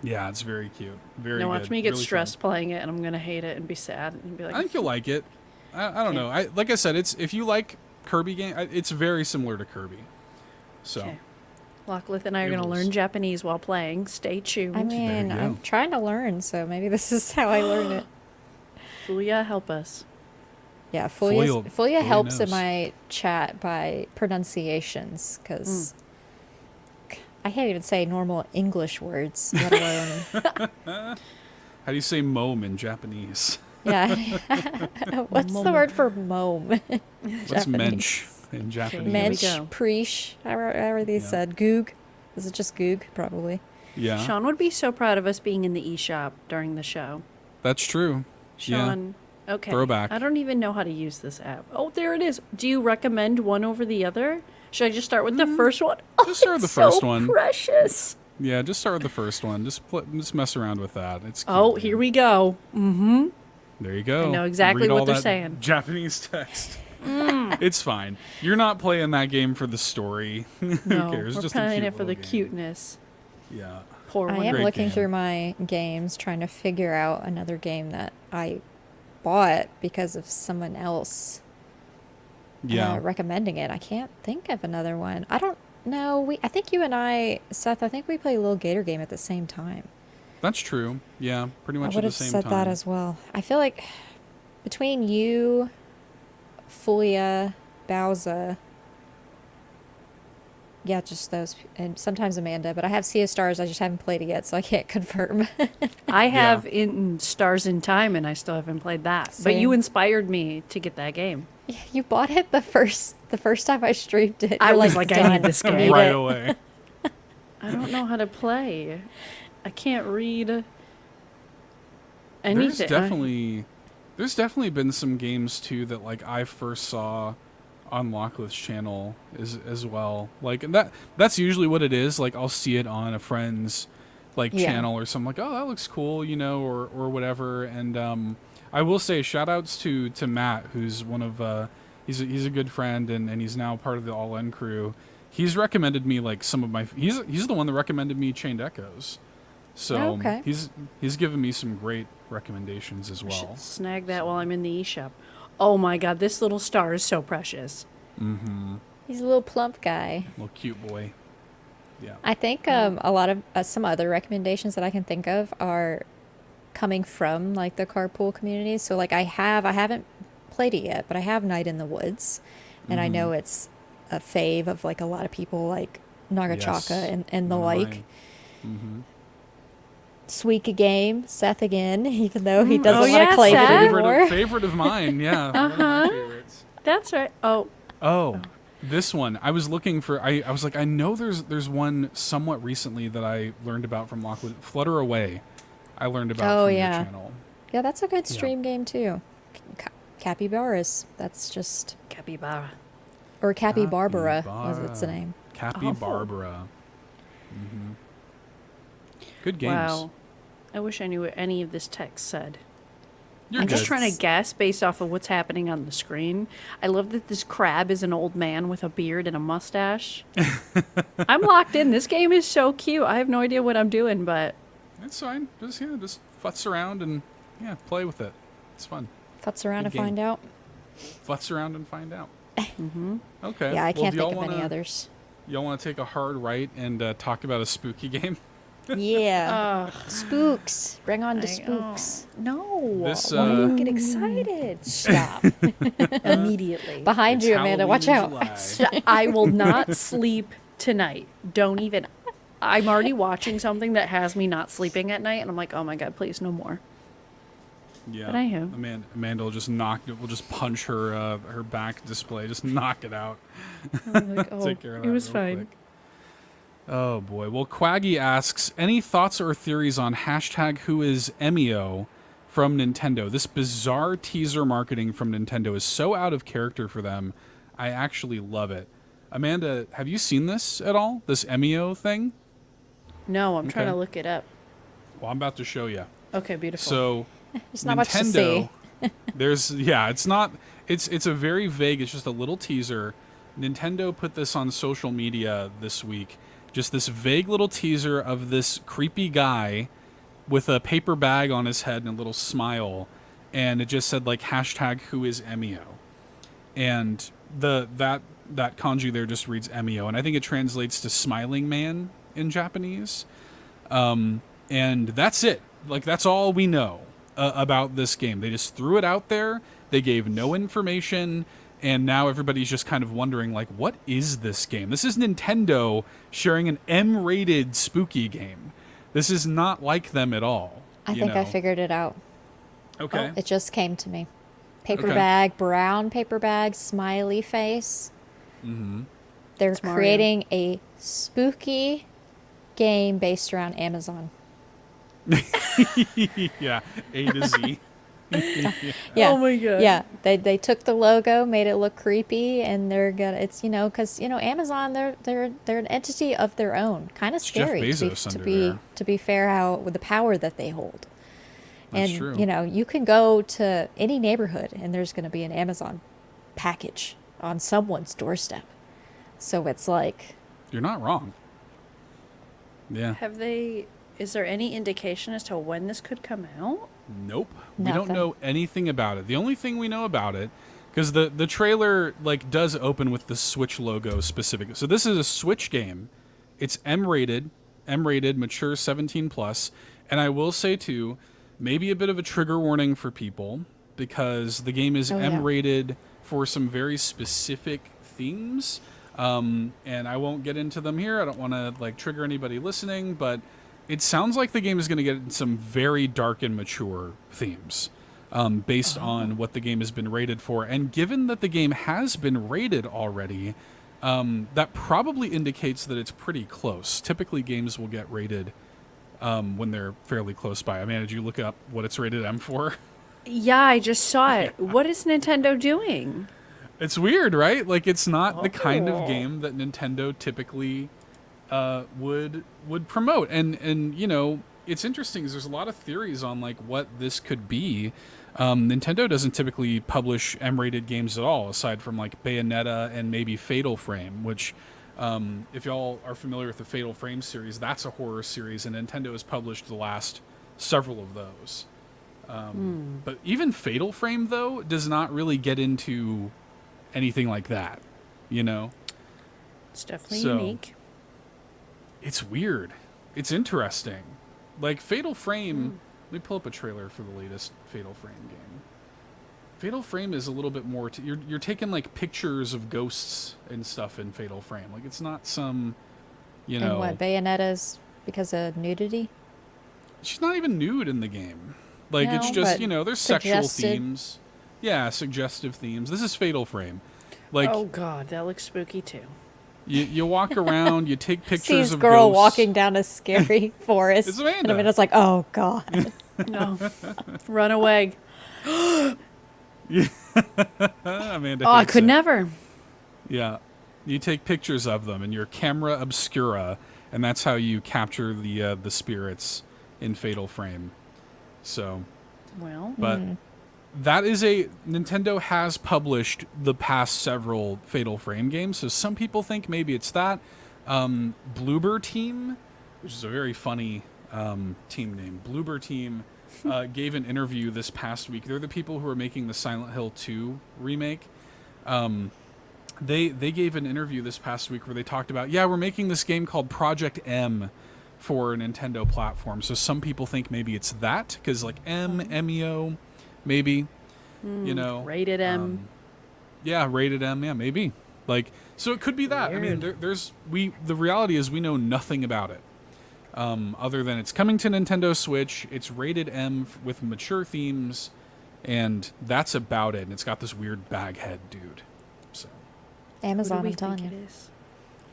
Yeah, it's very cute. Very Now good. watch me get Really stressed fun. playing it, and I'm gonna hate it and be sad and be like, I think you'll like it. I don't know. Like I said, it's if you like Kirby game, it's very similar to Kirby. So okay. Lockcliff and I are It gonna rules. learn Japanese while playing. Stay tuned. I mean, you go. I'm trying to learn, so maybe this is how I learn it. Fuya, help us. Yeah, Foil- Fuya Foil helps in knows. my chat by pronunciations, because I can't even say normal English words, let alone... how do you say "mome" in Japanese? Yeah. What's the word for mome? What's mensch in Japanese? Mensch. Mensch, go. preesh, however they said. Goog. Is it just goog? Probably. Yeah, Sean would be so proud of us being in the eShop during the show. that's true. Sean, okay. Throwback. I don't even know how to use this app. Oh, there it is. Do you recommend one over the other? Should I just start with the first one? Oh, Just start with it's the first so one. Precious. Yeah, just start with the first one. Just mess around with that. It's cute, Oh, man. here we go. Mm-hmm. There you go. I know exactly Read what all they're that saying. Japanese text. It's fine. You're not playing that game for the story. Who No, cares? we're Just a playing cute it for the little game. cuteness. Yeah. Poor I one. am Great looking game. through my games, trying to figure out another game that I bought because of someone else Yeah. recommending it. I can't think of another one. I don't No, I think you and I, Seth, I think we played a little Gator game at the same time. That's true. Yeah, pretty much I would at the have same said time. that as well. I feel like between you, Fulia, Bowza, yeah, just those, and sometimes Amanda, but I have Sea of Stars, I just haven't played it yet, so I can't confirm. I have in Stars in Time, and I still haven't played that. But Same. you inspired me to get that game. Yeah, you bought it the first time I streamed it. I You're was like, I "Done. need this game." Need Right it." away. I don't know how to play. I can't read anything. There's definitely been some games too that like I first saw on Lachlan's channel as well. Like that's usually what it is. Like I'll see it on a friend's like Yeah. channel or something, like, oh, that looks cool, or whatever. And I will say shout outs to Matt, who's one of he's a good friend and he's now part of the All In crew. He's recommended me like some of my he's the one that recommended me Chained Echoes. So Oh, okay. he's given me some great recommendations as I well. should snag that while I'm in the eShop. Oh my god, this little star is so precious. He's a little plump guy. Little cute boy. Yeah. I think a lot of some other recommendations that I can think of are coming from like the Carpool community. So like I haven't played it yet, but I have Night in the Woods, and I know it's a fave of like a lot of people, like Nagachaka Yes. and the like. Mm-hmm. Suika game, Seth again, even though he doesn't Oh, want yeah, to claim Seth. it anymore. Favorite of mine, yeah. One of my favorites. That's right. Oh, this one. I was looking for. I was like, I know there's one somewhat recently that I learned about from Lockwood. Flutter Away. I learned about from yeah. your channel. Yeah, that's a good stream game too. Capybaras. That's just Capybara. or Capybarbara was its Capybara. name. Capybarbara. Mm-hmm. Good games. Wow. I wish I knew what any of this text said. You're I'm good. just trying to guess based off of what's happening on the screen. I love that this crab is an old man with a beard and a mustache. I'm locked in. This game is so cute. I have no idea what I'm doing, but It's fine. Just futz around and play with it. It's fun. Futz around Good and find out. Futz around and find out. Okay. Yeah, I well, can't do y'all think of any wanna- others. Y'all want to take a hard right and talk about a spooky game? Yeah. Spooks. Bring on the spooks. no. This, Why do you get excited? Stop. Immediately. Behind It's you, Amanda. Halloween Watch in out. July. I will not sleep tonight. Don't even. I'm already watching something that has me not sleeping at night, and I'm like, oh my god, please, no more. Yeah. But I am. Amanda will just will just punch her her back display, just knock it out. I'm like, oh, Take care of that it was real fine. quick. Oh boy. Well, Quaggy asks, any thoughts or theories on hashtag who is Emio from Nintendo? This bizarre teaser marketing from Nintendo is so out of character for them. I actually love it. Amanda, have you seen this at all? This Emio thing? No, I'm trying Okay. to look it up. Well, I'm about to show you. Okay, beautiful. So There's not much to see. it's a very vague, it's just a little teaser. Nintendo put this on social media this week. Just this vague little teaser of this creepy guy with a paper bag on his head and a little smile, and it just said like hashtag who is Emio. And that kanji there just reads Emio, and I think it translates to smiling man in Japanese. And that's it. Like, that's all we know about this game. They just threw it out there. They gave no information, and now everybody's just kind of wondering, like, what is this game? This is Nintendo sharing an M-rated spooky game. This is not like them at all. I think I figured it out. Okay. It just came to me. Paper Okay. bag, brown paper bag, smiley face. Mm-hmm. They're It's Mario. creating a spooky game based around Amazon. Yeah, A to Z. Yeah. Oh my god. Yeah, they took the logo, made it look creepy, and they're gonna. It's because Amazon they're an entity of their own, kind of Jeff scary Bezos to under be there. to be fair how with the power that they hold. That's And true. you can go to any neighborhood and there's going to be an Amazon package on someone's doorstep. So it's like, You're not wrong. Yeah. Is there any indication as to when this could come out? Nope. We don't Nothing. know anything about it. The only thing we know about it Because the trailer like does open with the Switch logo specific. So this is a Switch game. It's M-rated, mature 17 plus. And I will say too, maybe a bit of a trigger warning for people because the game is M-rated for some very specific themes. And I won't get into them here. I don't want to like trigger anybody listening, but it sounds like the game is going to get some very dark and mature themes. Based on what the game has been rated for. And given that the game has been rated already, that probably indicates that it's pretty close. Typically, games will get rated when they're fairly close by. Amanda, did you look up what it's rated M for? Yeah, I just saw it. What is Nintendo doing? It's weird, right? Like, it's not the kind of game that Nintendo typically would promote. And you know, it's interesting because there's a lot of theories on like what this could be. Nintendo doesn't typically publish M-rated games at all, aside from like Bayonetta and maybe Fatal Frame, which, if y'all are familiar with the Fatal Frame series, that's a horror series, and Nintendo has published the last several of those. But even Fatal Frame, though, does not really get into anything like that, you know? It's definitely unique. It's weird. It's interesting. Like, Fatal Frame... Let me pull up a trailer for the latest Fatal Frame game. Fatal Frame is a little bit more... You're taking, like, pictures of ghosts and stuff in Fatal Frame. Like, it's not some, you know... And what, Bayonetta's because of nudity? She's not even nude in the game. Like, No, it's just, but you know, there's sexual themes. Yeah, suggestive themes. This is Fatal Frame. Like, Oh, God, that looks spooky, too. you walk around, you take pictures Sees of girl ghosts. walking down a scary forest. It's Amanda. And Amanda's like, oh, God. No. Run away. Amanda Oh, I hates could it. never. Yeah. You take pictures of them in your camera obscura, and that's how you capture the spirits in Fatal Frame. So, Well, but that is Nintendo has published the past several Fatal Frame games, so some people think maybe it's that. Bloober Team, which is a very funny team name. Bloober Team gave an interview this past week. They're the people who are making the Silent Hill 2 remake. They gave an interview this past week where they talked about, we're making this game called Project M for a Nintendo platform. So some people think maybe it's that, because like Emio, maybe, you know. rated M. Rated M, maybe. Like, so it could be that. Weird. I mean, the reality is we know nothing about it. Other than it's coming to Nintendo Switch, it's rated M with mature themes, and that's about it. And it's got this weird bag head dude. So Amazon, What do we I'm telling think you. it is?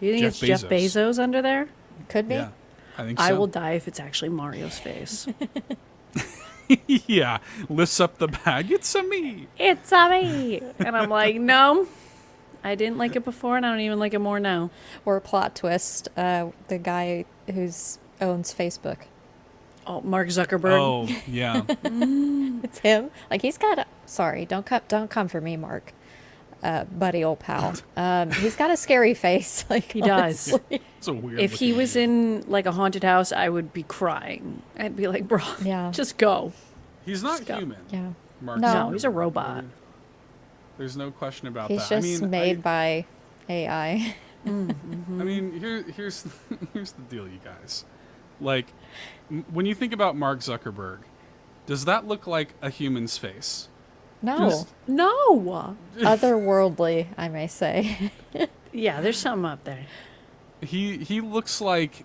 Do you think Jeff it's Jeff Bezos under there? Could be. yeah, I think so. I will die if it's actually Mario's face. Yeah, lifts up the bag. It's a me. It's a me. And I'm like, no. I didn't like it before, and I don't even like it more now. Or a plot twist, the guy who owns Facebook. Oh, Mark Zuckerberg. Oh, yeah. It's him. Like, he's got a... Sorry, don't come for me, Mark. Buddy, old pal. He's got a scary face. Like, He does. honestly. It's a weird. If he looking was dude. in like a haunted house, I would be crying. I'd be like, bro, Yeah. just go. He's not Scott. human. Yeah. Mark No. No, he's a Zuckerberg. robot. There's no question about He's that. just made by AI. I mean, here's the deal, you guys. Like, when you think about Mark Zuckerberg, does that look like a human's face? No. Just- No. Otherworldly, I may say. Yeah, there's something up there. He looks like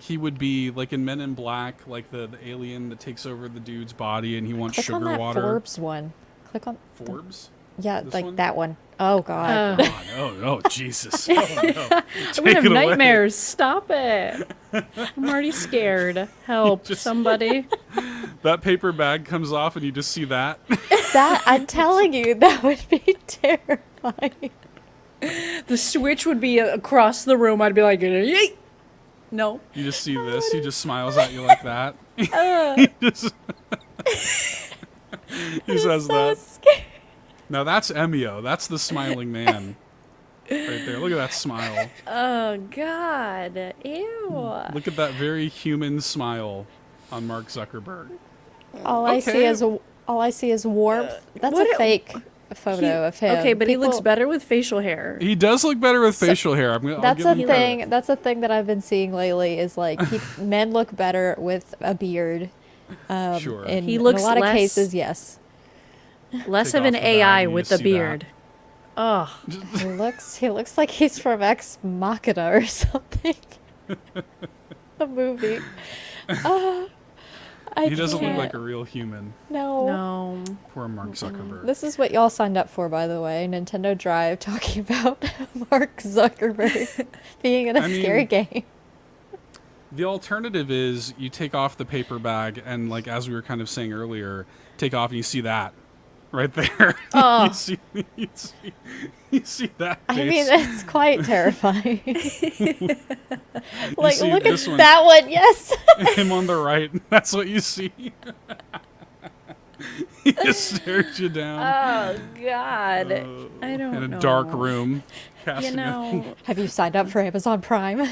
he would be like in Men in Black, like the alien that takes over the dude's body and he wants Click sugar on that water. Forbes one. Click on... Forbes? Yeah, This like one? that one. Oh, God. God, oh, Jesus. Oh, no. I'm Take gonna have it away. nightmares. Stop it. I'm already scared. Help, somebody. That paper bag comes off and you just see that. That, I'm telling you, that would be terrifying. The switch would be across the room. I'd be like, yeet. No. You just see this. He just smiles at you like that. He just he says So that. scary. Now that's Emio. That's the smiling man. Right there. Look at that smile. Oh, God. Ew. Look at that very human smile on Mark Zuckerberg. All I see Okay. is warmth. That's what a it- fake. photo of him. Okay, but he looks People- better with facial hair. He does look better with facial hair. I'll That's give a him credit. thing. That's a thing that I've been seeing lately. Is like men look better with a beard. Sure. He In looks a lot of less- cases, yes. Less Take of an off the AI bag and with you the see that. beard. Oh, He looks like he's from Ex Machina or something. The movie. He doesn't look like a real human. No. no. Poor Mark Zuckerberg. This is what y'all signed up for, by the way. Nintendo Drive talking about Mark Zuckerberg being in a I mean- scary game. The alternative is you take off the paper bag and, like, as we were kind of saying earlier, take off and you see that right there. Oh. you see that face. I mean, it's quite terrifying. Like, see look this at one. that one. Yes. Him on the right. That's what you see. He just stares you down Oh God. I don't in a know. dark room. You casting a- know. Have you signed up for Amazon Prime?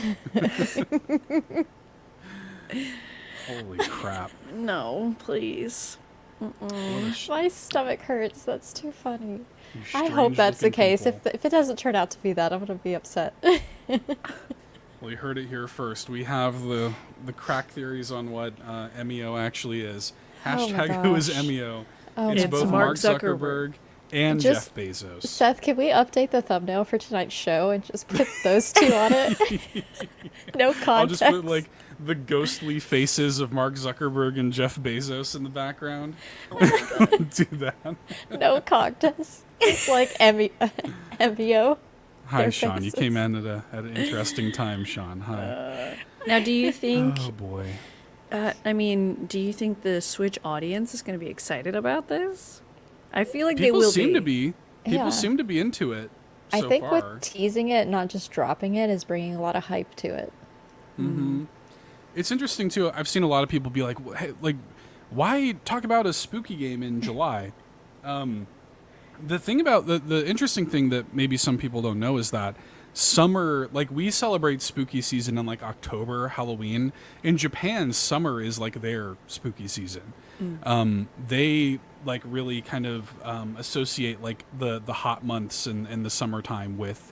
Holy crap. No, please. What a My stomach hurts. That's too funny. you I hope that's the strange-looking case. people. If it doesn't turn out to be that, I'm going to be upset. Well, you heard it here first. We have the crack theories on what Emio actually is. Oh my Hashtag who is gosh. Emio? Oh It's my both God. Mark Mark Zuckerberg and Just- Jeff Bezos. Seth, can we update the thumbnail for tonight's show and just put those two on it? No context. I'll just put like the ghostly faces of Mark Zuckerberg and Jeff Bezos in the background. Do that. No context. It's like Emio. Hi, Their Sean. You faces. came in at an interesting time, Sean. Hi. Now, do you think? Oh boy. I mean, do you think the Switch audience is going to be excited about this? I feel like People they will seem to be. People Yeah. seem to be into it. I So think far. with teasing it, not just dropping it, is bringing a lot of hype to it. Mm-hmm. It's interesting too. I've seen a lot of people be like, hey, like, why talk about a spooky game in July? The thing about the interesting thing that maybe some people don't know is that summer, like, we celebrate spooky season in like October, Halloween. In Japan, summer is like their spooky season. They like really kind of associate like the hot months and the summertime with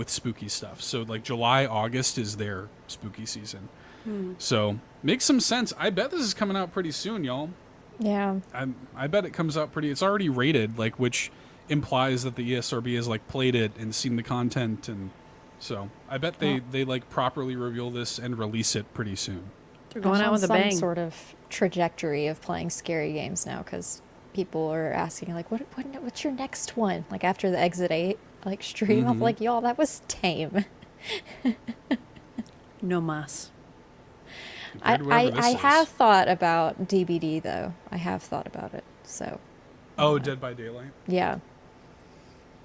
spooky stuff. So like July, August is their spooky season. So makes some sense. I bet this is coming out pretty soon, y'all. Yeah. I bet it comes out pretty. It's already rated, like, which implies that the ESRB has like played it and seen the content, and so I bet they like properly reveal this and release it pretty soon. They're going I'm out on with a some bang. sort of trajectory of playing scary games now because people are asking like, what's your next one? Like after the Exit 8 like stream, I'm like, y'all, that was tame. No mas. Compared to whoever this I is. have thought about DBD though. I have thought about it. So Oh, Dead by Daylight. yeah.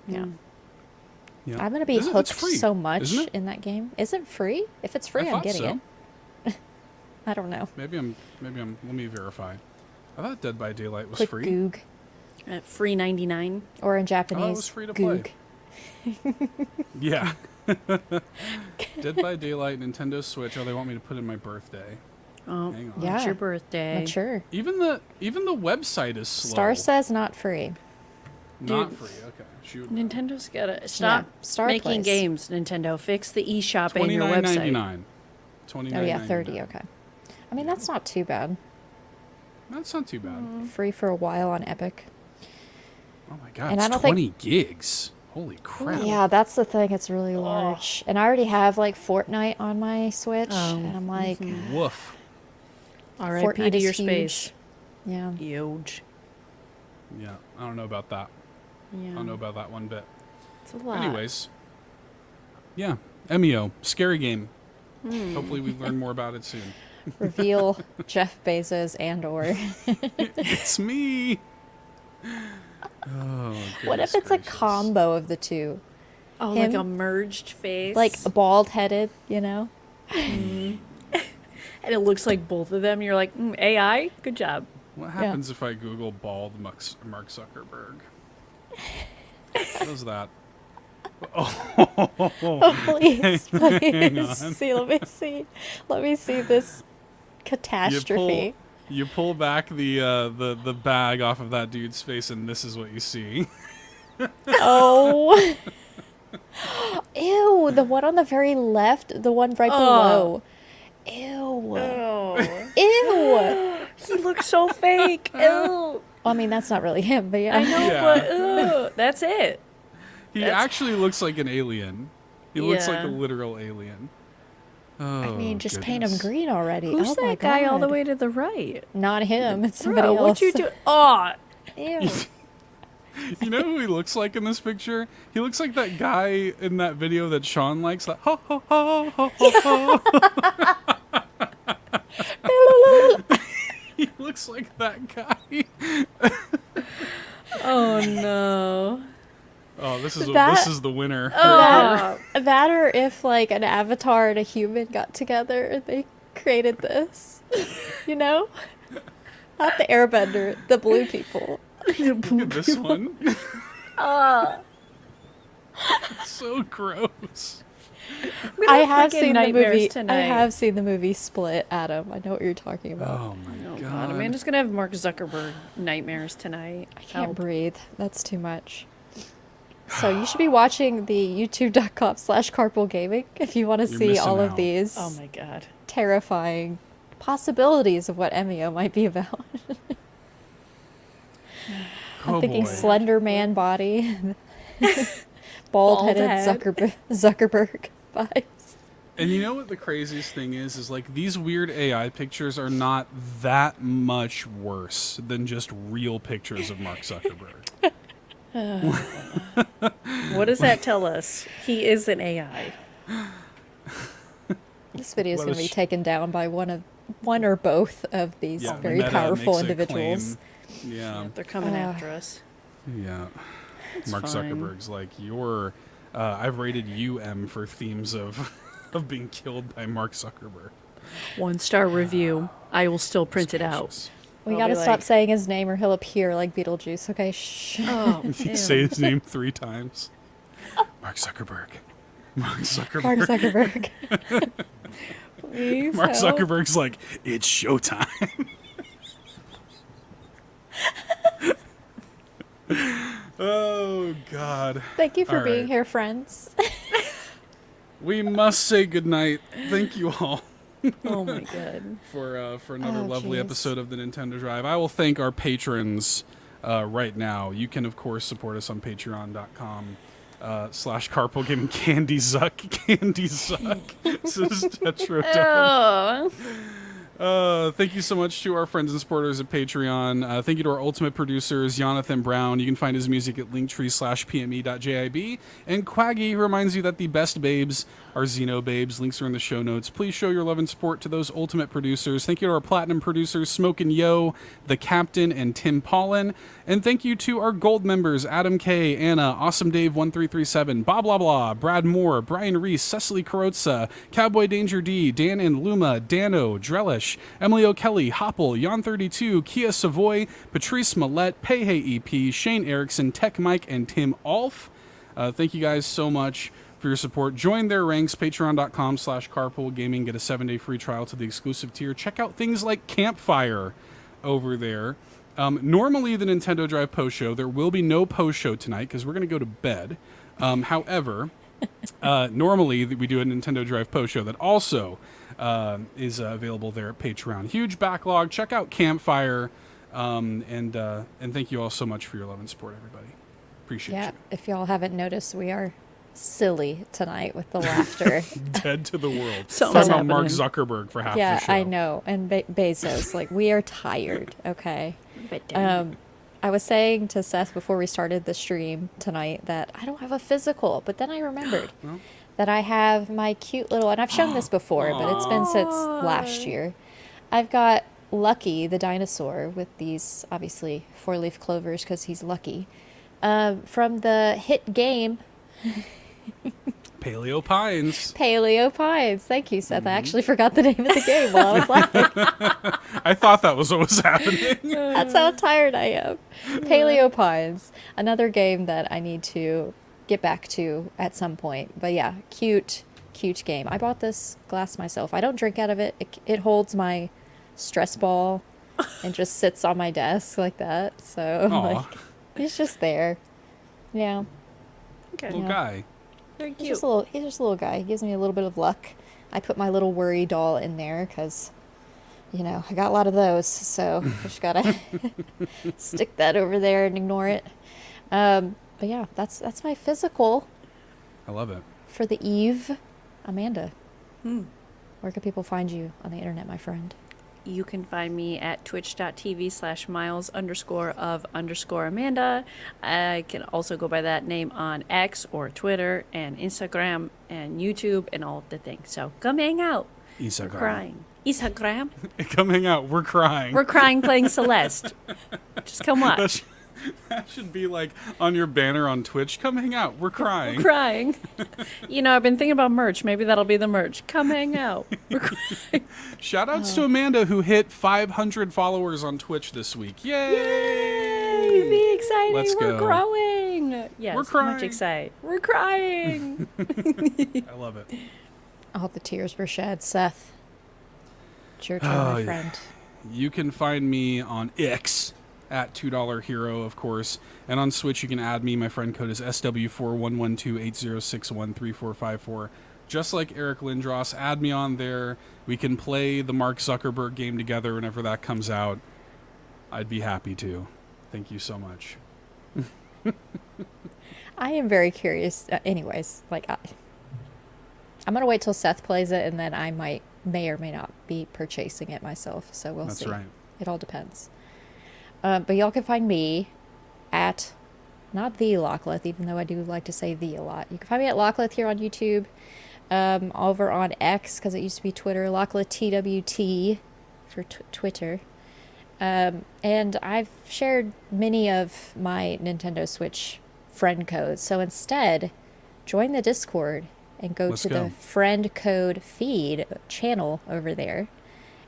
Yeah. Yeah, I'm gonna be It's hooked free, so much isn't it? in that game. Is it free? If it's free, I I'm thought getting so. it. I don't know. Maybe I'm. Let me verify. I thought Dead by Daylight was Quick free. Goog. At free 99. Or in Japanese, was free to play. Goog. Yeah. Dead by Daylight, Nintendo Switch. Oh, they want me to put in my birthday. Oh, Hang on. Yeah. it's your birthday. Mature. Even the website is slow. Star says not free. Not Dude. free. Okay. Shoot. Nintendo's gotta stop Star making Place. games. Nintendo, fix the eShop and your website. $29.99. Oh yeah, 30. Okay. I mean, that's not too bad. That's not too bad. Free for a while on Epic. Oh my god, And I it's don't think- 20 gigs. Holy crap. Yeah, that's the thing. It's really large. And I already have like Fortnite on my Switch. Oh, And I'm like, Woof. R.I.P. Fortnite to is your huge. space. yeah. Huge. Yeah, I don't know about that. Yeah. I don't know about that one bit. It's a lot. Anyways. Yeah, Emio, scary game. Hmm. Hopefully we learn more about it soon. Reveal Jeff Bezos and or. It's me. Oh, What if goodness it's a gracious. combo of the two? Oh, like Him? a merged face. Like bald headed, you know? and it looks like both of them. You're like, AI? Good job. What happens if I Google bald Mark Zuckerberg? What is that? Oh, please, Hang please. on. See, let me see. Let me see this catastrophe. You pull back the bag off of that dude's face, and this is what you see. Oh. Ew, the one on the very left, the one right below. Ew. Oh. Ew. He looks so fake. Ew. Well, I mean, that's not really him, but yeah. I know, Yeah. but that's it. He That's- actually looks like an alien. He looks like a Yeah. literal alien. Oh, I mean, just paint him goodness. green already. Who's oh my that guy all the God. way to the right? Not him. It's somebody Bro, else. what you do? Oh, Ew. You know who he looks like in this picture? He looks like that guy in that video that Sean likes. Like, ho, ho, ho, ho, ho, ho. He looks like that guy. oh no. Oh, this is the winner. Oh, That or if like an avatar and a human got together and they created this. You know? Not the airbender, the blue people. Look at this one. oh. So gross. I have freaking seen the nightmares movie. tonight. I have seen the movie Split, Adam. I know what you're talking about. Oh my Oh god. God, Amanda's gonna have Mark Zuckerberg nightmares tonight. I can't Help. breathe. That's too much. So you should be watching the youtube.com/carpool gaming if you want to You're see missing all of out. these Oh my God. terrifying possibilities of what Emio might be about. I'm Oh, thinking boy. Slender Man body, bald-headed head. Zuckerberg vibes. And you know what the craziest thing is like these weird AI pictures are not that much worse than just real pictures of Mark Zuckerberg. What does that tell us? He is an AI. This video is What going to a be sh- taken down by one or both of these Yeah, very Meta powerful makes a individuals. claim. Yeah. They're coming after us. Yeah. It's Mark fine. Zuckerberg's like, I've rated you M for themes of of being killed by Mark Zuckerberg. 1-star review. I will still print it out. Suspicious. We I'll got to be stop like- saying his name or he'll appear like Beetlejuice. Okay, shh. Oh, You say his name 3 times. Mark Zuckerberg. Mark Zuckerberg. Mark Zuckerberg. Please Mark help. Zuckerberg's like, it's showtime. Oh, God. Thank you for All being right. here, friends. We must say goodnight. Thank you all Oh my God. for another Oh, lovely jeez. episode of the Nintendo Drive. I will thank our patrons right now. You can, of course, support us on patreon.com. /Carpool Gaming Candy Zuck. Candy Zuck. This is Tetrodome. Oh. Thank you so much to our friends and supporters at Patreon. Thank you to our ultimate producers, Jonathan Brown. You can find his music at linktree/pme.jib. And Quaggy reminds you that the best babes are Xenobabes. Links are in the show notes. Please show your love and support to those ultimate producers. Thank you to our platinum producers, Smokin Joe, The Captain, and Tim Paullin. And thank you to our gold members, Adam K, Anna, Awesome Dave 1337, BobLoblaw, Brad Moore, Brian Reese, Cecily Carrozza, CowboyDangerD, Dan and Luma, Dannohh, Drellesh, Emily O'Kelly, Hoppel, Jan32, Kia Savoy, Patrice Mallette, Peje EP, Shane Erickson, Tech Mike, and Tim Aulph. Thank you guys so much for your support. Join their ranks, patreon.com/Carpool Gaming. Get a 7-day free trial to the exclusive tier. Check out things like Campfire over there. Normally, the Nintendo Drive post show, there will be no post show tonight because we're going to go to bed. However, normally we do a Nintendo Drive post show that also is available there at Patreon. Huge backlog. Check out Campfire. And thank you all so much for your love and support, everybody. Appreciate Yeah, you. if y'all haven't noticed, we are silly tonight with the laughter. Dead to the world. Something's Talking about Mark happening. Zuckerberg for half the Yeah, show. I know. And Bezos, like, we are tired, okay? But damn. I was saying to Seth before we started the stream tonight that I don't have a physical, but then I remembered that I have my cute little, and I've shown this before, but it's been since last year. I've got Lucky, the dinosaur, with these, obviously, 4-leaf clovers because he's lucky, from the hit game Paleo Pines. Paleo Pines. Thank you, Seth. I actually forgot the name of the game while I was laughing. I thought that was what was happening. That's how tired I am. Paleo Pines, another game that I need to get back to at some point. But yeah, cute game. I bought this glass myself. I don't drink out of it. It holds my stress ball and just sits on my desk like that. So Aw. like, he's just there. Yeah. Okay. Little Yeah. guy. Very He's cute. just a little guy. He gives me a little bit of luck. I put my little worry doll in there because, you know, I got a lot of those, so I just gotta stick that over there and ignore it. But yeah, that's my physical I love it. for the eve. Amanda, Hmm. where can people find you on the internet, my friend? You can find me at twitch.tv/miles_of_Amanda. I can also go by that name on X or Twitter and Instagram and YouTube and all of the things. So come hang out. We're Instagram. crying. Instagram. Come hang out. We're crying. We're crying playing Celeste. Just come watch. That should be like on your banner on Twitch. Come hang out. We're crying. We're crying. You know, I've been thinking about merch. Maybe that'll be the merch. Come hang out. We're crying. Shout outs to Amanda who hit 500 followers on Twitch this week. Yay! Yay! Be excited. Let's We're go. growing. Yes, We're crying. much excited. We're crying. I love it. All the tears were shed. Seth, it's your turn, Oh, my yeah. friend. You can find me on X at $2 Hero, of course. And on Switch, you can add me. My friend code is SW411280613454. Just like Eric Lindros, add me on there. We can play the Mark Zuckerberg game together whenever that comes out. I'd be happy to. Thank you so much. I am very curious. Anyways, like, I'm going to wait till Seth plays it, and then I may or may not be purchasing it myself. So we'll That's see. right. It all depends. But y'all can find me at, not the Lockleth, even though I do like to say the a lot. You can find me at Lockleth here on YouTube, over on X, because it used to be Twitter, Lockleth TWT for Twitter. And I've shared many of my Nintendo Switch friend codes. So instead, join the Discord and go Let's to go. the friend code feed channel over there.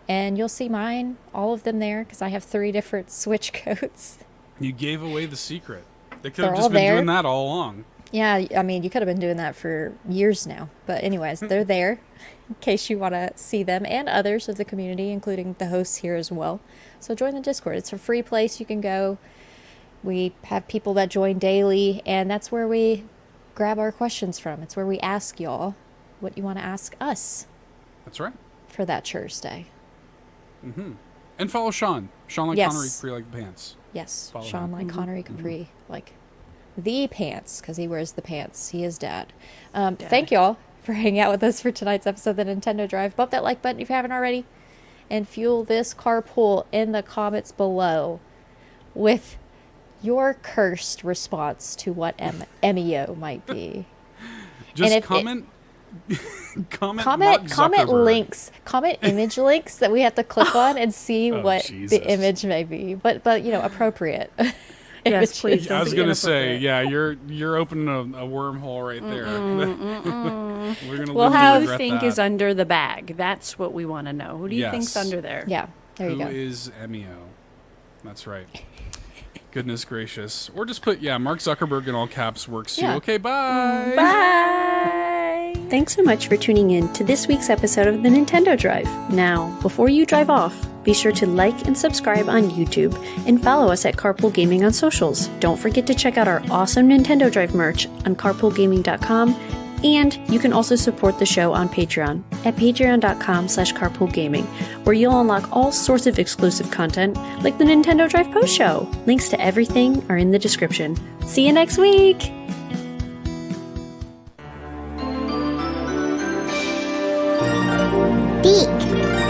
And you'll see mine, all of them there, because I have 3 different Switch codes. You gave away the secret. They could They're have all just been there. doing that all along. Yeah, I mean, you could have been doing that for years now. But anyways, they're there in case you want to see them and others of the community, including the hosts here as well. So join the Discord. It's a free place you can go. We have people that join daily, and that's where we grab our questions from. It's where we ask y'all what you want to ask us That's right. for that Thursday. Mm-hmm. And follow Sean. Sean like Yes. Connery, Capri like the pants. Yes, Follow Sean him. like Connery Capri, like the pants, because he wears the pants. He is dad. Thank y'all for hanging out with us for tonight's episode of the Nintendo Drive. Bump that like button if you haven't already, and fuel this carpool in the comments below with your cursed response to what Emio might be. Just if it- comment. comment Mark Comment Zuckerberg. links, comment image links that we have to click on and see Oh, what Jesus. the image may be, but you know, appropriate. Yes, images. please. I was Don't be gonna say, inappropriate. yeah, you're opening a wormhole right there. We're gonna We'll live to have- Who do you regret think that. is under the bag? That's what we want to know. Who do you think's Yes. under there? Yeah, there you Who go. is Emio? That's right. Goodness gracious. Or just put, Mark Zuckerberg in all caps works too. Yeah. Okay, bye. Bye. Thanks so much for tuning in to this week's episode of the Nintendo Drive. Now, before you drive off, be sure to like and subscribe on YouTube and follow us at Carpool Gaming on socials. Don't forget to check out our awesome Nintendo Drive merch on carpoolgaming.com, and you can also support the show on Patreon at patreon.com/carpoolgaming, where you'll unlock all sorts of exclusive content like the Nintendo Drive post show. Links to everything are in the description. See you next week! Beak.